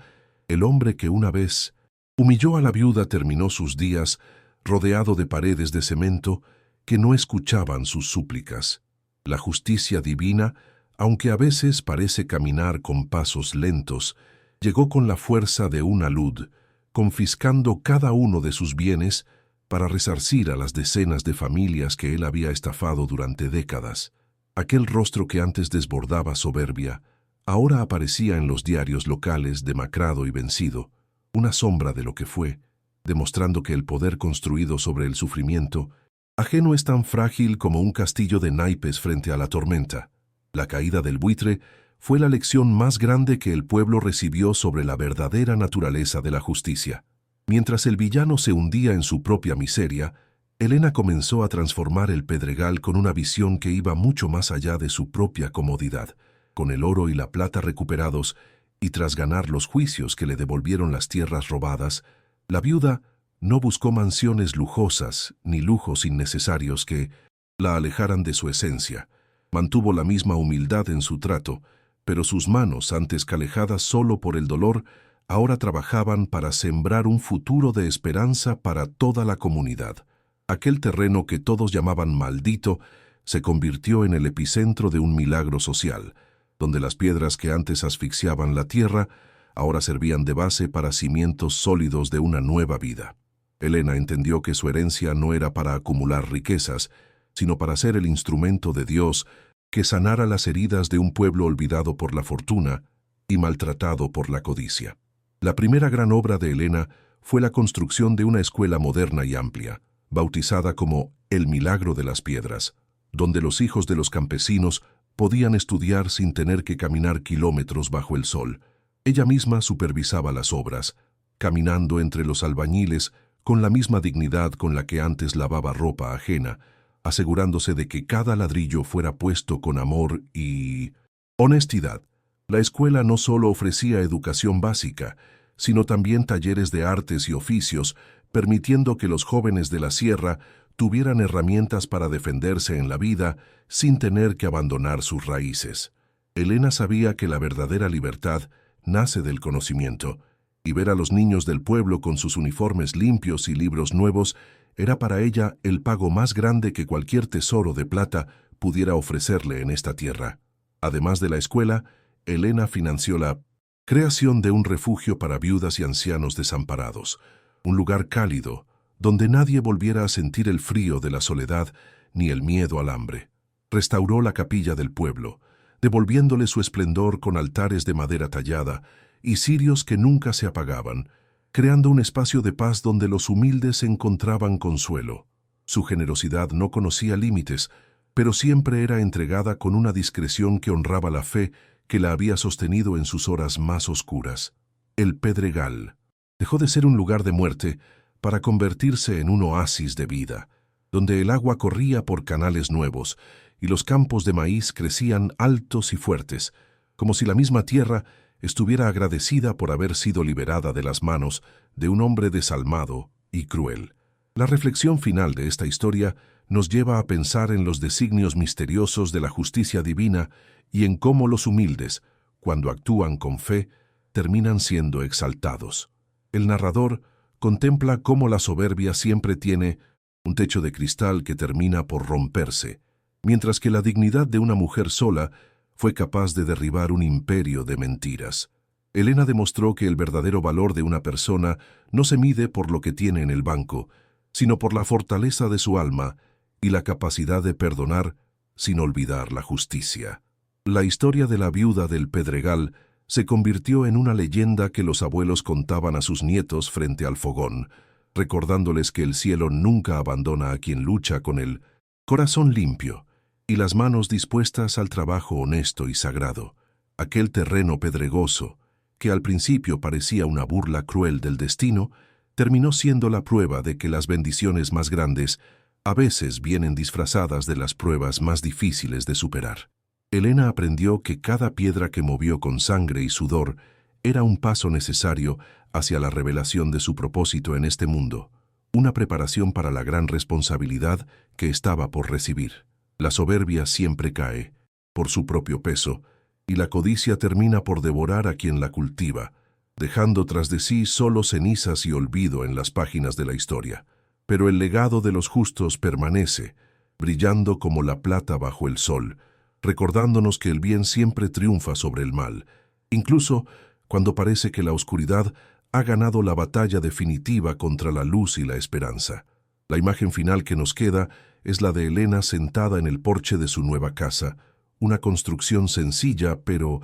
Speaker 1: el hombre que una vez humilló a la viuda terminó sus días rodeado de paredes de cemento que no escuchaban sus súplicas. La justicia divina, aunque a veces parece caminar con pasos lentos, llegó con la fuerza de un alud, confiscando cada uno de sus bienes para resarcir a las decenas de familias que él había estafado durante décadas. Aquel rostro que antes desbordaba soberbia, ahora aparecía en los diarios locales demacrado y vencido, una sombra de lo que fue, demostrando que el poder construido sobre el sufrimiento ajeno es tan frágil como un castillo de naipes frente a la tormenta. La caída del buitre fue la lección más grande que el pueblo recibió sobre la verdadera naturaleza de la justicia. Mientras el villano se hundía en su propia miseria, Elena comenzó a transformar el pedregal con una visión que iba mucho más allá de su propia comodidad. Con el oro y la plata recuperados, y tras ganar los juicios que le devolvieron las tierras robadas, la viuda no buscó mansiones lujosas ni lujos innecesarios que la alejaran de su esencia. Mantuvo la misma humildad en su trato, pero sus manos, antes calejadas solo por el dolor, ahora trabajaban para sembrar un futuro de esperanza para toda la comunidad. Aquel terreno que todos llamaban maldito se convirtió en el epicentro de un milagro social, donde las piedras que antes asfixiaban la tierra ahora servían de base para cimientos sólidos de una nueva vida. Elena entendió que su herencia no era para acumular riquezas, sino para ser el instrumento de Dios que sanara las heridas de un pueblo olvidado por la fortuna y maltratado por la codicia. La primera gran obra de Elena fue la construcción de una escuela moderna y amplia, bautizada como el Milagro de las Piedras, donde los hijos de los campesinos podían estudiar sin tener que caminar kilómetros bajo el sol. Ella misma supervisaba las obras, caminando entre los albañiles con la misma dignidad con la que antes lavaba ropa ajena, asegurándose de que cada ladrillo fuera puesto con amor y honestidad. La escuela no solo ofrecía educación básica, sino también talleres de artes y oficios, permitiendo que los jóvenes de la sierra tuvieran herramientas para defenderse en la vida sin tener que abandonar sus raíces. Elena sabía que la verdadera libertad nace del conocimiento, y ver a los niños del pueblo con sus uniformes limpios y libros nuevos era para ella el pago más grande que cualquier tesoro de plata pudiera ofrecerle en esta tierra. Además de la escuela, Elena financió la creación de un refugio para viudas y ancianos desamparados, un lugar cálido, donde nadie volviera a sentir el frío de la soledad ni el miedo al hambre. Restauró la capilla del pueblo, devolviéndole su esplendor con altares de madera tallada y cirios que nunca se apagaban, creando un espacio de paz donde los humildes encontraban consuelo. Su generosidad no conocía límites, pero siempre era entregada con una discreción que honraba la fe que la había sostenido en sus horas más oscuras. El Pedregal dejó de ser un lugar de muerte para convertirse en un oasis de vida, donde el agua corría por canales nuevos y los campos de maíz crecían altos y fuertes, como si la misma tierra estuviera agradecida por haber sido liberada de las manos de un hombre desalmado y cruel. La reflexión final de esta historia nos lleva a pensar en los designios misteriosos de la justicia divina y en cómo los humildes, cuando actúan con fe, terminan siendo exaltados. El narrador contempla cómo la soberbia siempre tiene un techo de cristal que termina por romperse, mientras que la dignidad de una mujer sola fue capaz de derribar un imperio de mentiras. Elena demostró que el verdadero valor de una persona no se mide por lo que tiene en el banco, sino por la fortaleza de su alma y la capacidad de perdonar sin olvidar la justicia. La historia de la viuda del Pedregal se convirtió en una leyenda que los abuelos contaban a sus nietos frente al fogón, recordándoles que el cielo nunca abandona a quien lucha con el corazón limpio y las manos dispuestas al trabajo honesto y sagrado. Aquel terreno pedregoso, que al principio parecía una burla cruel del destino, terminó siendo la prueba de que las bendiciones más grandes a veces vienen disfrazadas de las pruebas más difíciles de superar. Elena aprendió que cada piedra que movió con sangre y sudor era un paso necesario hacia la revelación de su propósito en este mundo, una preparación para la gran responsabilidad que estaba por recibir. La soberbia siempre cae, por su propio peso, y la codicia termina por devorar a quien la cultiva, dejando tras de sí solo cenizas y olvido en las páginas de la historia. Pero el legado de los justos permanece, brillando como la plata bajo el sol, recordándonos que el bien siempre triunfa sobre el mal, incluso cuando parece que la oscuridad ha ganado la batalla definitiva contra la luz y la esperanza. La imagen final que nos queda es la de Elena sentada en el porche de su nueva casa, una construcción sencilla pero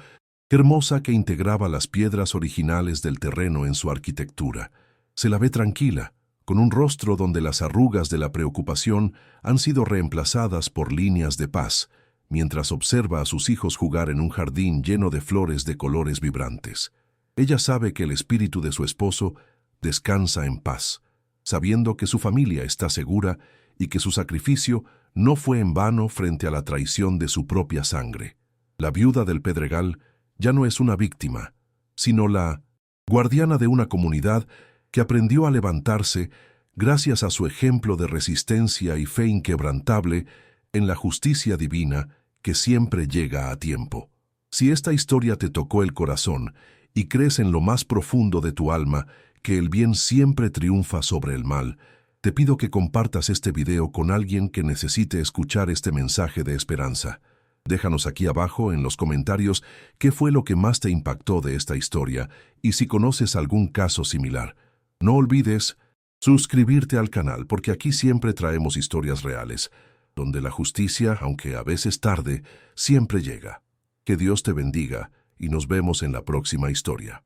Speaker 1: hermosa que integraba las piedras originales del terreno en su arquitectura. Se la ve tranquila, con un rostro donde las arrugas de la preocupación han sido reemplazadas por líneas de paz, mientras observa a sus hijos jugar en un jardín lleno de flores de colores vibrantes. Ella sabe que el espíritu de su esposo descansa en paz, sabiendo que su familia está segura y que su sacrificio no fue en vano frente a la traición de su propia sangre. La viuda del Pedregal ya no es una víctima, sino la guardiana de una comunidad que aprendió a levantarse gracias a su ejemplo de resistencia y fe inquebrantable en la justicia divina que siempre llega a tiempo. Si esta historia te tocó el corazón y crees en lo más profundo de tu alma que el bien siempre triunfa sobre el mal, te pido que compartas este video con alguien que necesite escuchar este mensaje de esperanza. Déjanos aquí abajo en los comentarios qué fue lo que más te impactó de esta historia y si conoces algún caso similar. No olvides suscribirte al canal porque aquí siempre traemos historias reales, donde la justicia, aunque a veces tarde, siempre llega. Que Dios te bendiga y nos vemos en la próxima historia.